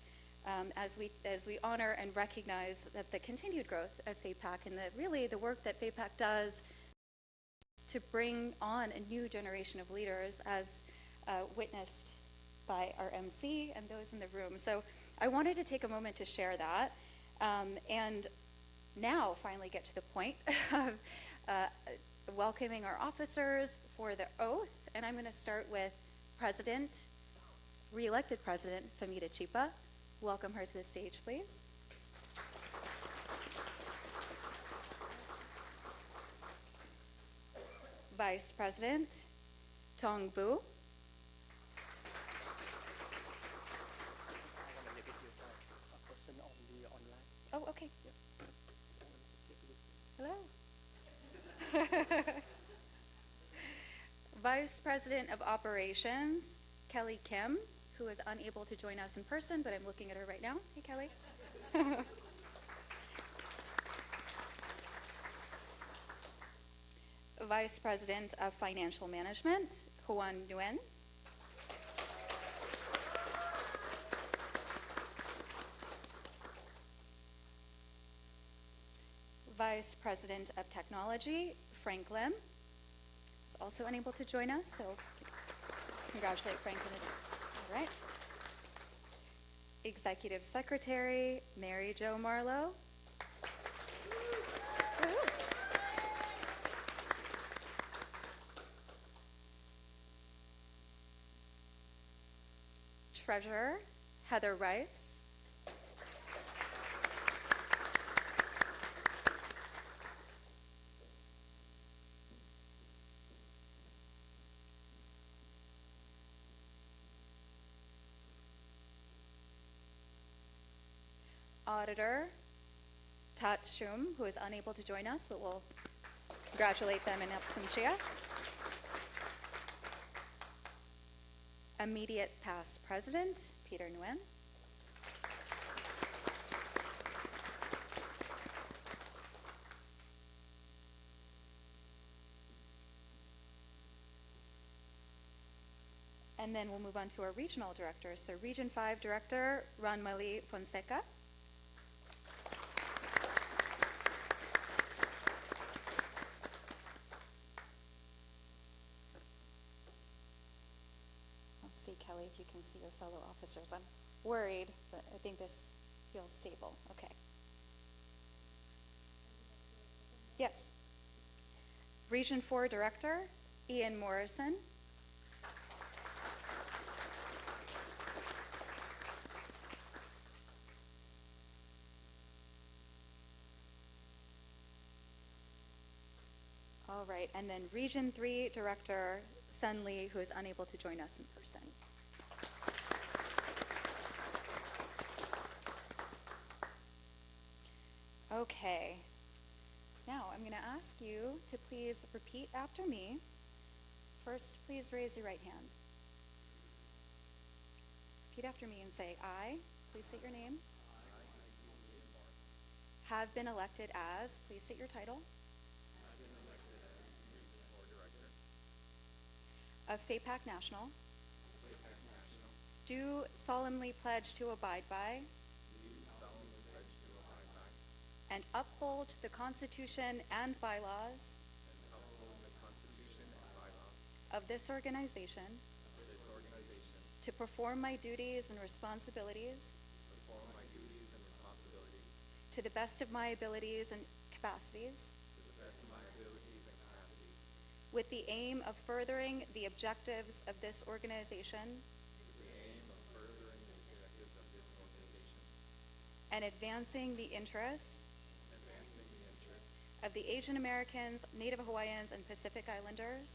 as we honor and recognize that the continued growth of FAPAC and the work that FAPAC does to bring on a new generation of leaders, as witnessed by our MC and those in the room. So I wanted to take a moment to share that, and now finally get to the point of welcoming our officers for the oath. And I'm going to start with re-elected President Famita Chipa. Welcome her to the stage, please. Vice President Tong Bu. Oh, okay. Hello. Vice President of Operations, Kelly Kim, who is unable to join us in person, but I'm looking at her right now. Hey, Kelly. Vice President of Financial Management, Juan Nguyen. Vice President of Technology, Frank Lim, is also unable to join us, so congratulate Frank on his, all right. Executive Secretary, Mary Jo Marlowe. Treasurer, Heather Rice. Auditor, Tat Shum, who is unable to join us, but we'll congratulate them in absentia. Immediate past President, Peter Nguyen. And then we'll move on to our regional directors. So Region 5 Director, Ranmali Fonseca. Kelly, if you can see your fellow officers. I'm worried, but I think this feels stable. Okay. Yes. Region 4 Director, Ian Morrison. All right, and then Region 3 Director, Sun Lee, who is unable to join us in person. Okay. Now, I'm going to ask you to please repeat after me. First, please raise your right hand. Repeat after me and say, I, please state your name, have been elected as, please state your title, of FAPAC National, do solemnly pledge to abide by and uphold the Constitution and bylaws of this organization, to perform my duties and responsibilities to the best of my abilities and capacities, with the aim of furthering the objectives of this organization and advancing the interests of the Asian Americans, Native Hawaiians, and Pacific Islanders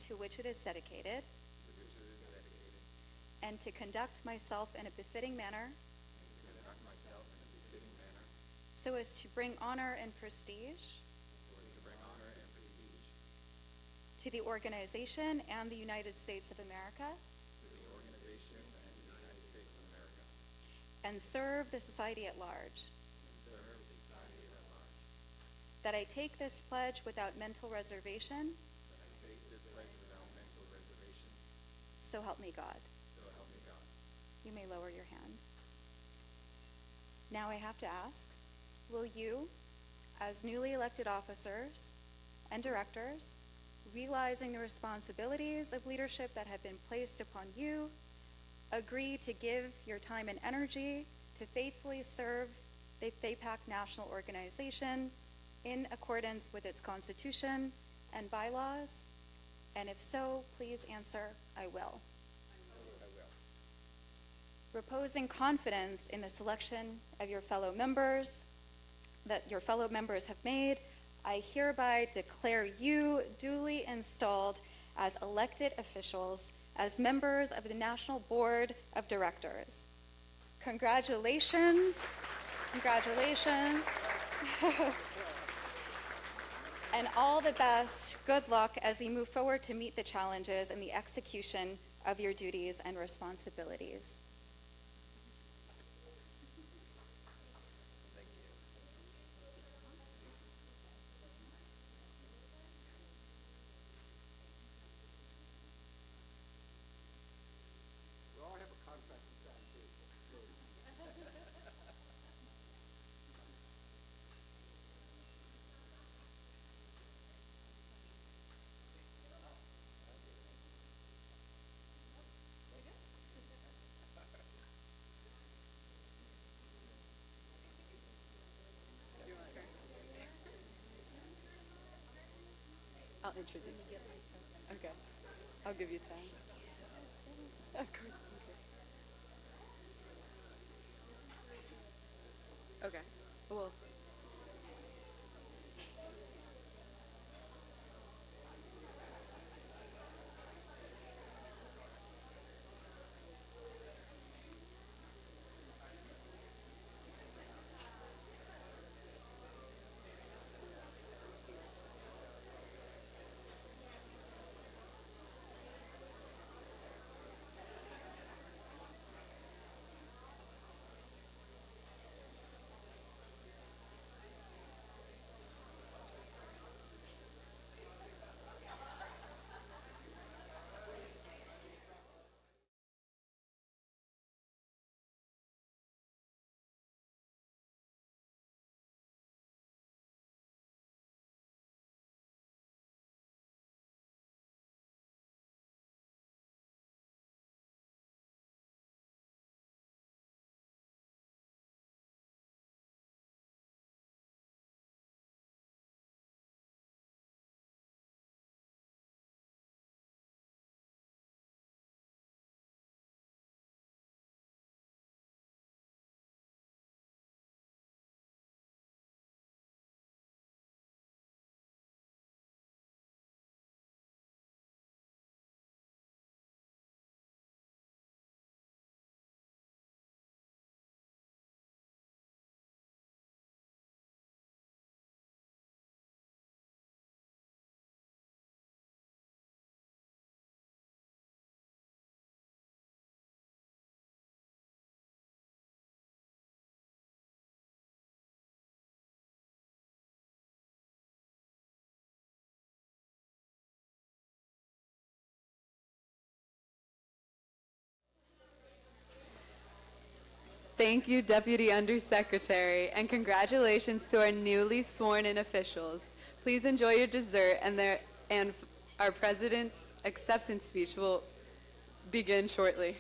to which it is dedicated, and to conduct myself in a befitting manner so as to bring honor and prestige to the organization and the United States of America, and serve the society at large. That I take this pledge without mental reservation. So help me God. You may lower your hand. Now I have to ask, will you, as newly elected officers and directors, realizing the responsibilities of leadership that have been placed upon you, agree to give your time and energy to faithfully serve the FAPAC National Organization in accordance with its Constitution and bylaws? And if so, please answer, I will. Reposing confidence in the selection of your fellow members that your fellow members have made, I hereby declare you duly installed as elected officials as members of the National Board of Directors. Congratulations. Congratulations. And all the best. Good luck as you move forward to meet the challenges and the execution of your duties and responsibilities. I'll introduce you. Okay. I'll give you time. Of course. Okay. Well. Thank you, Deputy Undersecretary, and congratulations to our newly sworn-in officials. Please enjoy your dessert, and our President's acceptance speech will begin shortly.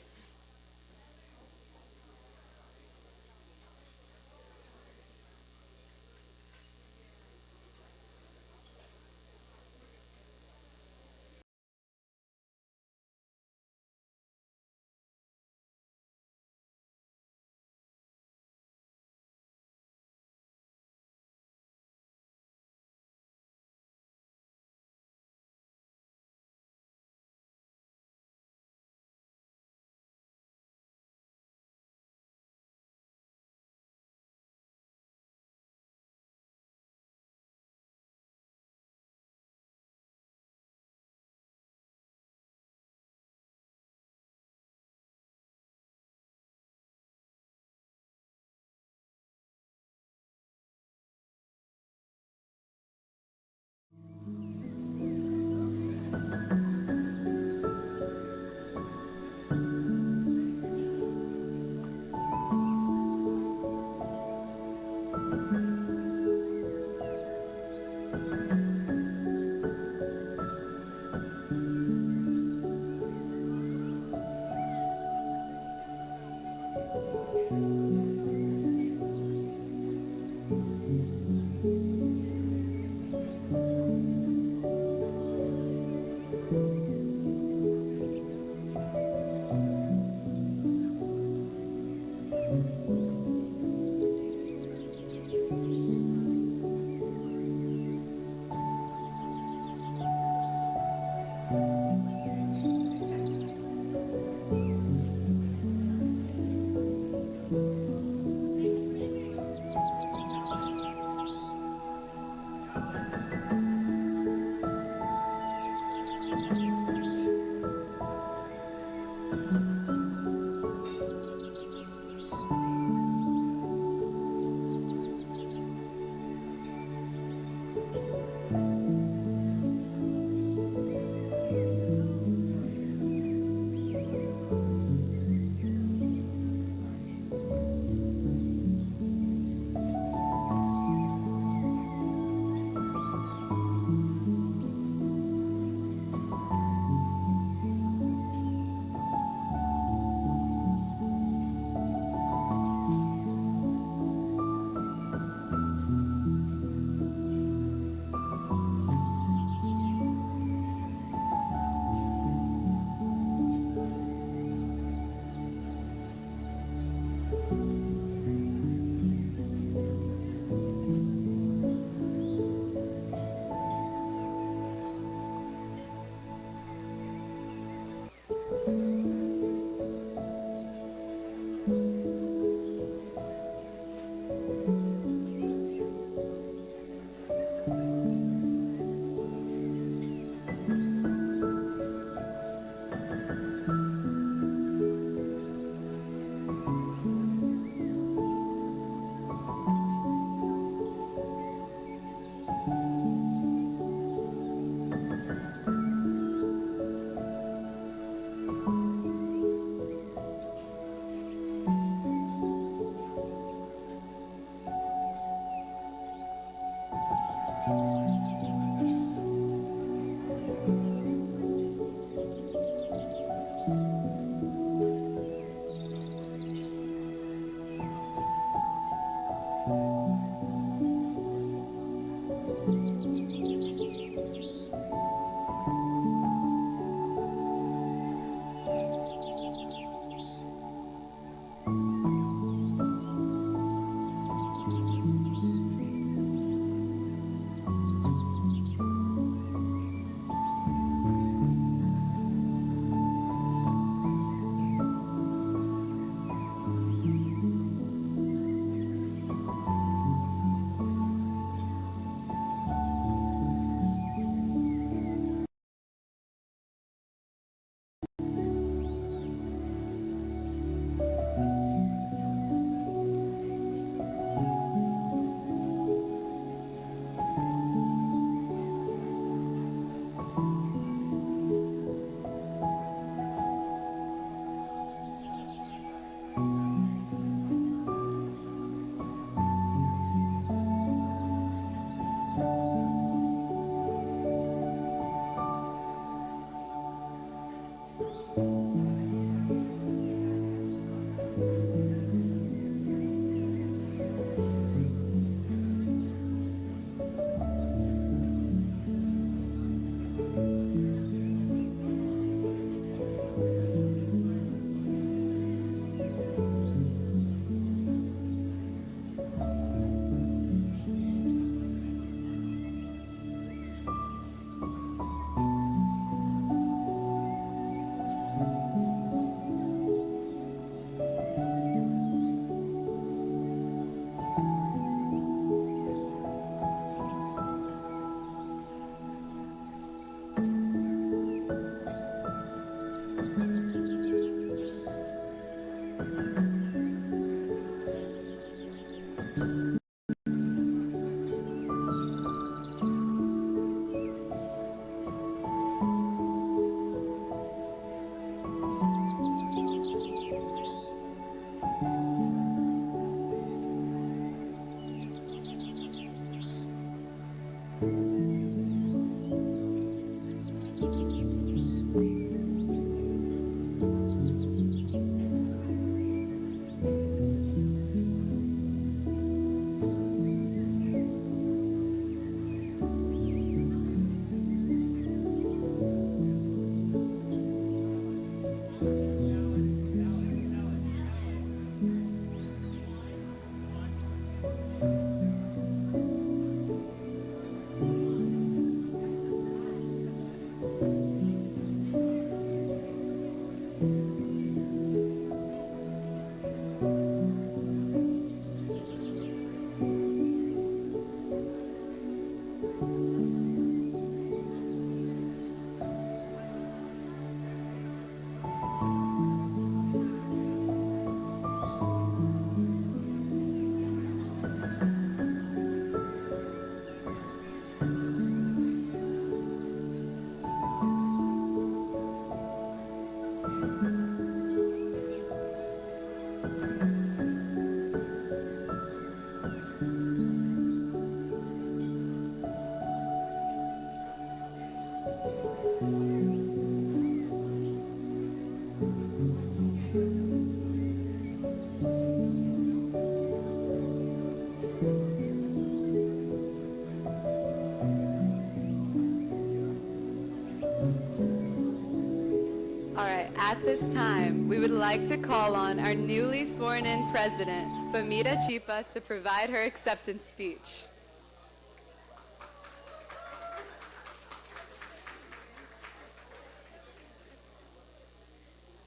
All right, at this time, we would like to call on our newly sworn-in president, Famita Chipa, to provide her acceptance speech.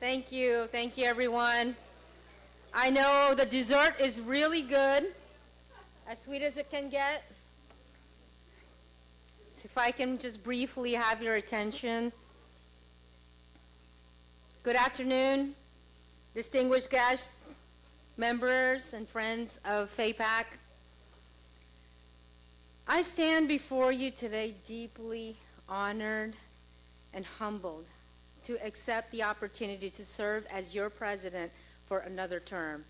Thank you everyone. I know the dessert is really good, as sweet as it can get. So if I can just briefly have your attention. Good afternoon, distinguished guests, members and friends of FAPAC. I stand before you today deeply honored and humbled to accept the opportunity to serve as your president for another term.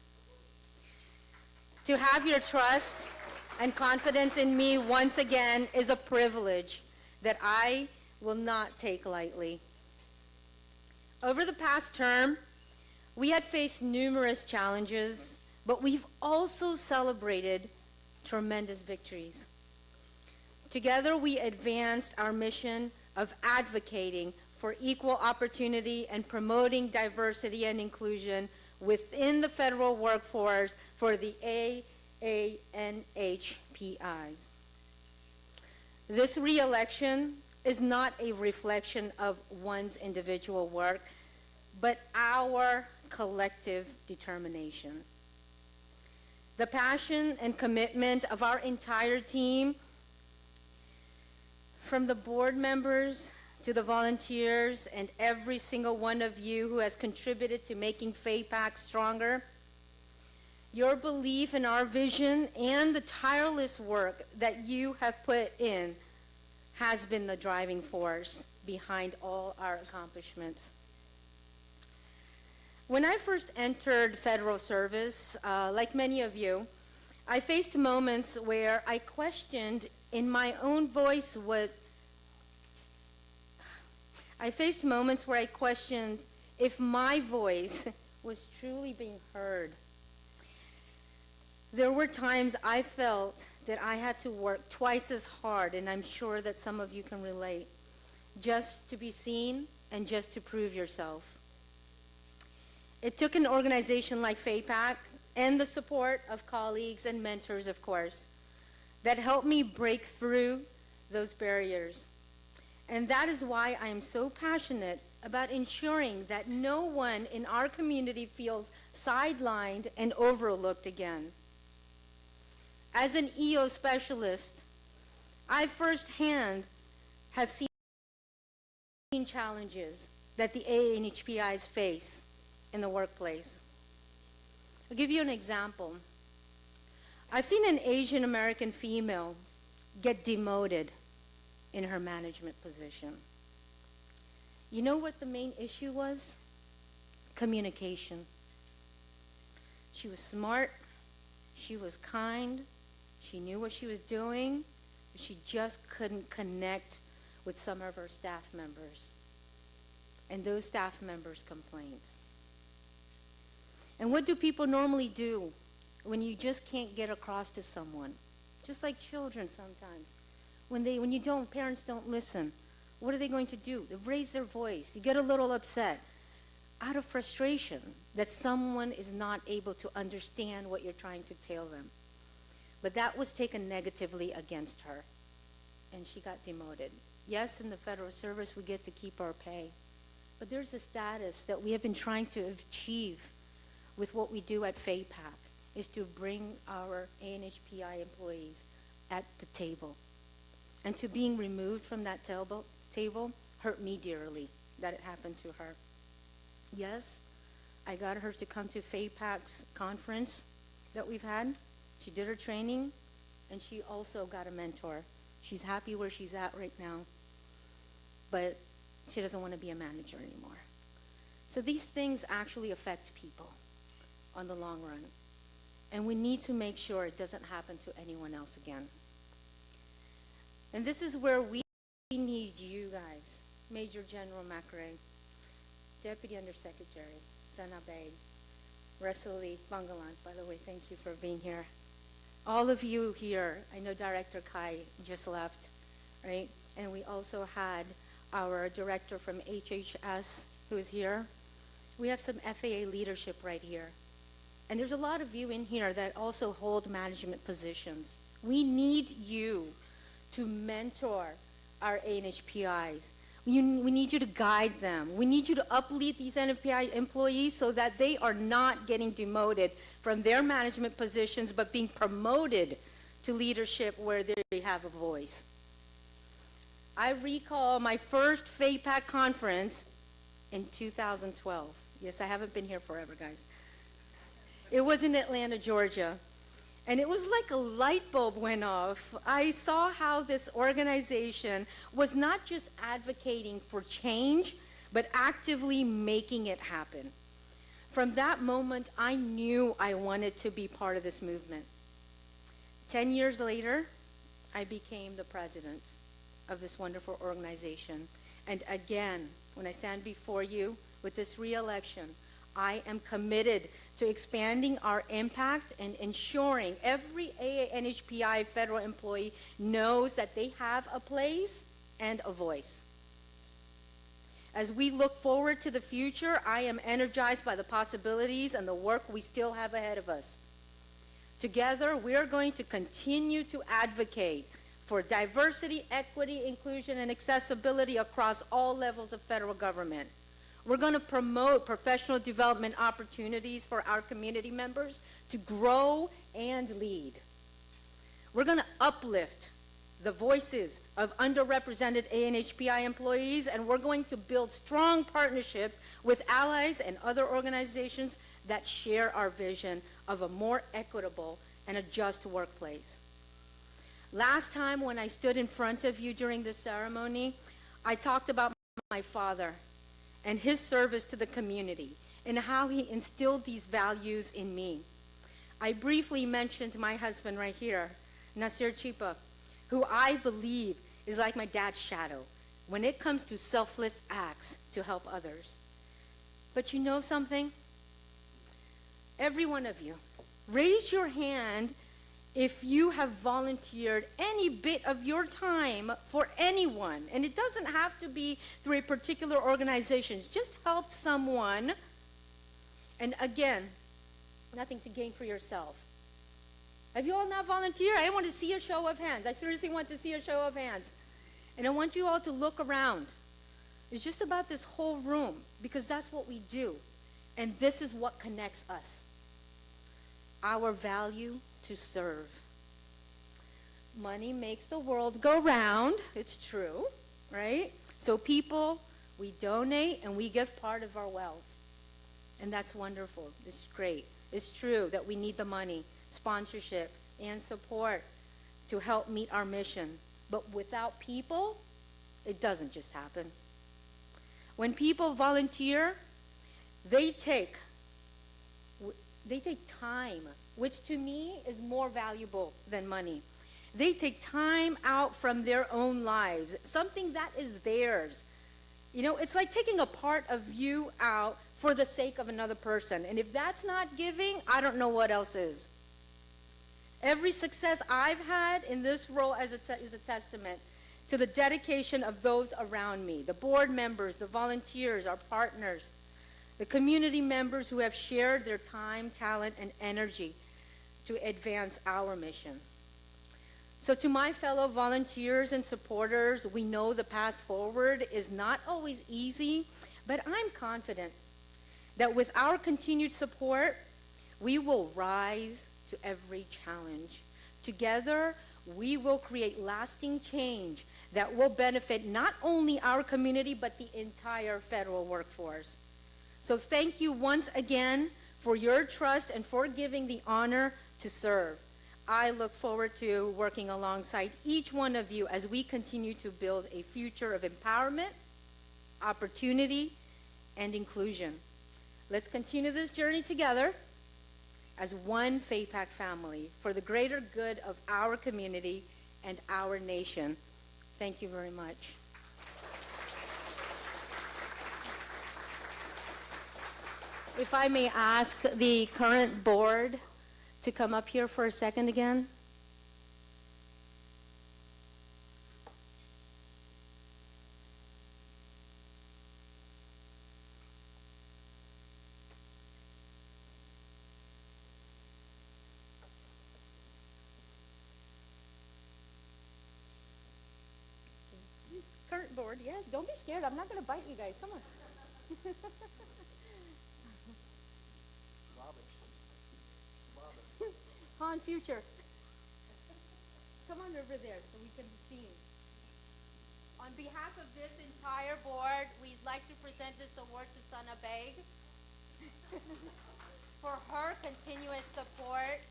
To have your trust and confidence in me once again is a privilege that I will not take lightly. Over the past term, we had faced numerous challenges, but we've also celebrated tremendous victories. Together, we advanced our mission of advocating for equal opportunity and promoting diversity and inclusion within the federal workforce for the AANHPIs. This re-election is not a reflection of one's individual work, but our collective determination. The passion and commitment of our entire team, from the board members to the volunteers and every single one of you who has contributed to making FAPAC stronger, your belief in our vision and the tireless work that you have put in has been the driving force behind all our accomplishments. When I first entered federal service, like many of you, I faced moments where I questioned in my own voice if my voice was truly being heard. There were times I felt that I had to work twice as hard, and I'm sure that some of you can relate, just to be seen and just to prove yourself. It took an organization like FAPAC and the support of colleagues and mentors, of course, that helped me break through those barriers. And that is why I am so passionate about ensuring that no one in our community feels sidelined and overlooked again. As an EO specialist, I firsthand have seen challenges that the AANHPIs face in the workplace. I'll give you an example. I've seen an Asian American female get demoted in her management position. You know what the main issue was? Communication. She was smart, she was kind, she knew what she was doing, but she just couldn't connect with some of her staff members. And those staff members complained. And what do people normally do when you just can't get across to someone? Just like children sometimes. When parents don't listen, what are they going to do? They raise their voice. You get a little upset out of frustration that someone is not able to understand what you're trying to tell them. But that was taken negatively against her, and she got demoted. Yes, in the federal service, we get to keep our pay. But there's a status that we have been trying to achieve with what we do at FAPAC, is to bring our ANHPI employees at the table. and to being removed from that table hurt me dearly that it happened to her. Yes, I got her to come to FAPAC's conference that we've had. She did her training, and she also got a mentor. She's happy where she's at right now, but she doesn't want to be a manager anymore. So these things actually affect people on the long run, and we need to make sure it doesn't happen to anyone else again. And this is where we need you guys, Major General Macrae, Deputy Undersecretary Sana Beg, Rasuli Bangalan, by the way, thank you for being here. All of you here, I know Director Kai just left, right? And we also had our director from HHS who is here. We have some FAA leadership right here. And there's a lot of you in here that also hold management positions. We need you to mentor our ANHPIs. We need you to guide them. We need you to uplead these NFPI employees so that they are not getting demoted from their management positions, but being promoted to leadership where they have a voice. I recall my first FAPAC conference in 2012. Yes, I haven't been here forever, guys. It was in Atlanta, Georgia. And it was like a light bulb went off. I saw how this organization was not just advocating for change, but actively making it happen. From that moment, I knew I wanted to be part of this movement. 10 years later, I became the president of this wonderful organization. And again, when I stand before you with this re-election, I am committed to expanding our impact and ensuring every ANHPI federal employee knows that they have a place and a voice. As we look forward to the future, I am energized by the possibilities and the work we still have ahead of us. Together, we are going to continue to advocate for diversity, equity, inclusion, and accessibility across all levels of federal government. We're going to promote professional development opportunities for our community members to grow and lead. We're going to uplift the voices of underrepresented ANHPI employees, and we're going to build strong partnerships with allies and other organizations that share our vision of a more equitable and a just workplace. Last time when I stood in front of you during this ceremony, I talked about my father and his service to the community and how he instilled these values in me. I briefly mentioned my husband right here, Nasir Chipa, who I believe is like my dad's shadow when it comes to selfless acts to help others. But you know something? Every one of you, raise your hand if you have volunteered any bit of your time for anyone, and it doesn't have to be through a particular organization, just help someone, and again, nothing to gain for yourself. Have you all not volunteered? I want to see a show of hands. I seriously want to see a show of hands. And I want you all to look around. It's just about this whole room, because that's what we do, and this is what connects us. Our value to serve. Money makes the world go round. It's true, right? So people, we donate and we give part of our wealth. And that's wonderful. It's great. It's true that we need the money, sponsorship, and support to help meet our mission. But without people, it doesn't just happen. When people volunteer, they take time, which to me is more valuable than money. They take time out from their own lives, something that is theirs. You know, it's like taking a part of you out for the sake of another person. And if that's not giving, I don't know what else is. Every success I've had in this role is a testament to the dedication of those around me, the board members, the volunteers, our partners, the community members who have shared their time, talent, and energy to advance our mission. So to my fellow volunteers and supporters, we know the path forward is not always easy, but I'm confident that with our continued support, we will rise to every challenge. Together, we will create lasting change that will benefit not only our community, but the entire federal workforce. So thank you once again for your trust and for giving the honor to serve. I look forward to working alongside each one of you as we continue to build a future of empowerment, opportunity, and inclusion. Let's continue this journey together as one FAPAC family for the greater good of our community and our nation. Thank you very much. If I may ask the current board to come up here for a second again. Current board, yes, don't be scared. I'm not going to bite you guys. Come on. Han, future. Come on over there so we can be seen. On behalf of this entire board, we'd like to present this award to Sana Beg for her continuous support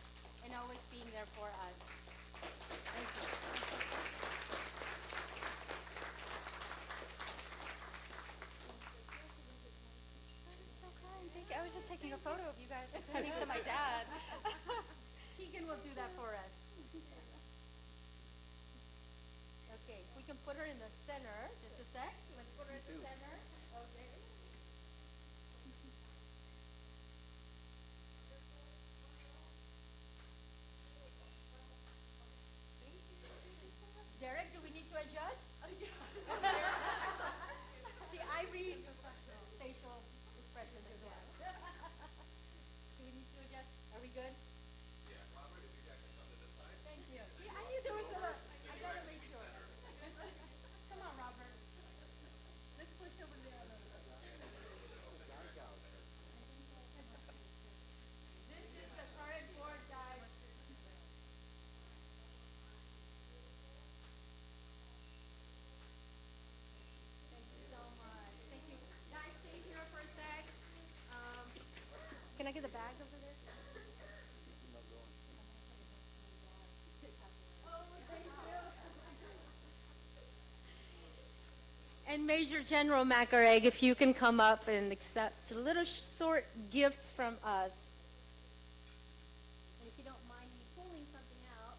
and always being there for us. Thank you. So kind. Thank you. I was just taking a photo of you guys and sending to my dad. Keegan will do that for us. Okay, we can put her in the center. Just a sec. Let's put her in the center. Okay. Derek, do we need to adjust? See, I read facial expressions as well. Do we need to adjust? Are we good? Thank you. See, I knew there was I gotta make sure. Come on, Robert. Let's push over there a little bit. This is the current board, guys. Thank you so much. Thank you. Guys, stay here for a sec. Can I get the bag over there? And Major General Macareg, if you can come up and accept a little short gift from us. And if you don't mind me pulling something out,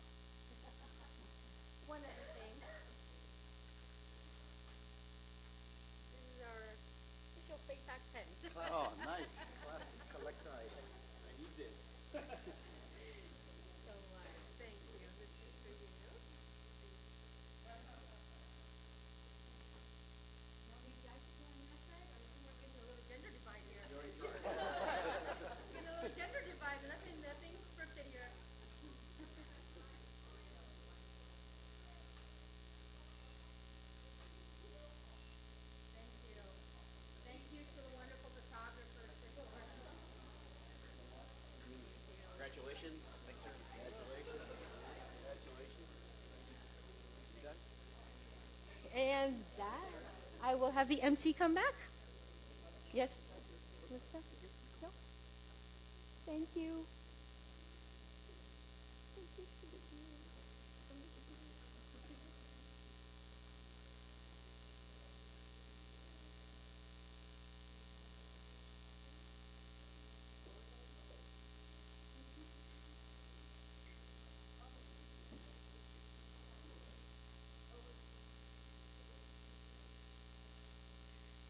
one other thing. This is our official FAPAC pen. Oh, nice. Collector item. I need this. So much. Thank you. This is for you. Now, maybe I should go on that side, or we're getting a little gender divide here. Getting a little gender divide. Nothing scripted here. Thank you. Thank you to the wonderful photographers. Congratulations. Thanks, sir. Congratulations. Congratulations. You done? And that, I will have the MC come back. Yes, Melissa? No? Thank you.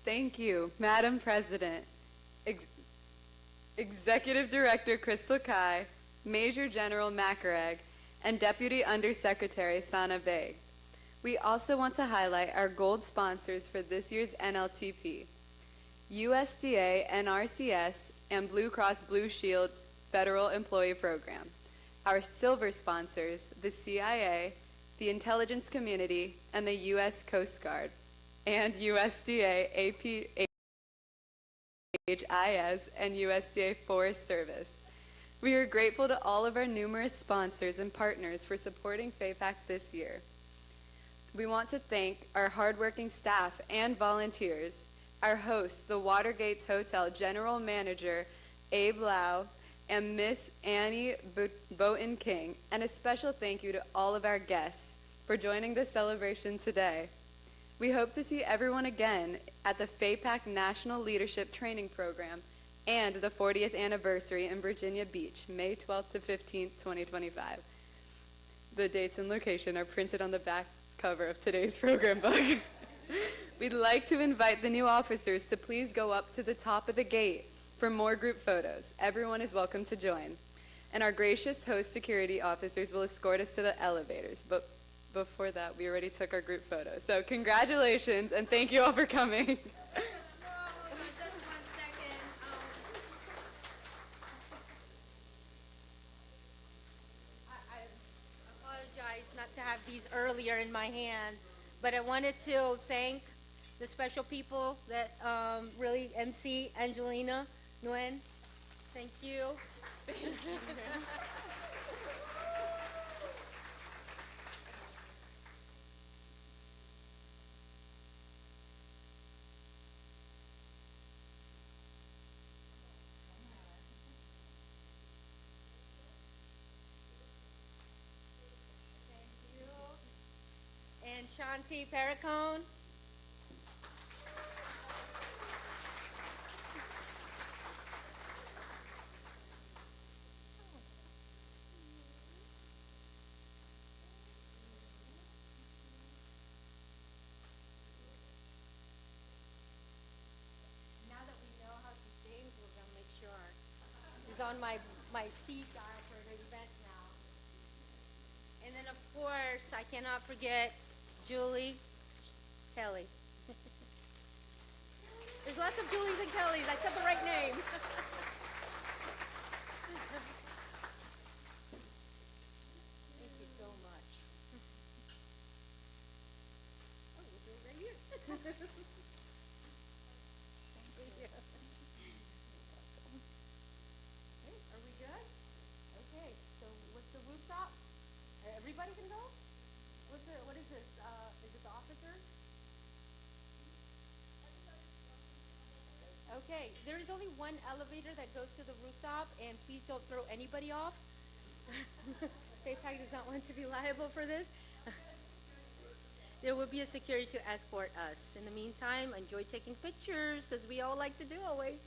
Thank you, Madam President, Executive Director Crystal Kai, Major General Macareg, and Deputy Undersecretary Sana Beg. We also want to highlight our gold sponsors for this year's NLTP, USDA, NRCS, and Blue Cross Blue Shield Federal Employee Program. Our silver sponsors, the CIA, the intelligence community, and the U.S. Coast Guard, and USDA, APHIS, and USDA Forest Service. We are grateful to all of our numerous sponsors and partners for supporting FAPAC this year. We want to thank our hardworking staff and volunteers, our host, the Watergates Hotel General Manager, Abe Lau, and Miss Annie Boaton King, and a special thank you to all of our guests for joining this celebration today. We hope to see everyone again at the FAPAC National Leadership Training Program and the 40th anniversary in Virginia Beach, May 12th to 15th, 2025. The dates and location are printed on the back cover of today's program book. We'd like to invite the new officers to please go up to the top of the gate for more group photos. Everyone is welcome to join. And our gracious host security officers will escort us to the elevators. But before that, we already took our group photo. So congratulations, and thank you all for coming. Not to have these earlier in my hand, but I wanted to thank the special people that really MC Angelina Nguyen. Thank you. And Shanti Paracone. Now that we know how she sings, we're going to make sure. She's on my speed dial for the event now. And then, of course, I cannot forget Julie Kelly. There's lots of Julies and Kellys. I said the right name. Thank you so much. Oh, we'll do it right here. Thank you. Okay, are we good? Okay, so what's the rooftop? Everybody can go? What is this? Is it the officers? Okay, there is only one elevator that goes to the rooftop, and please don't throw anybody off. FAPAC does not want to be liable for this. There will be a security to escort us. In the meantime, enjoy taking pictures, because we all like to do always.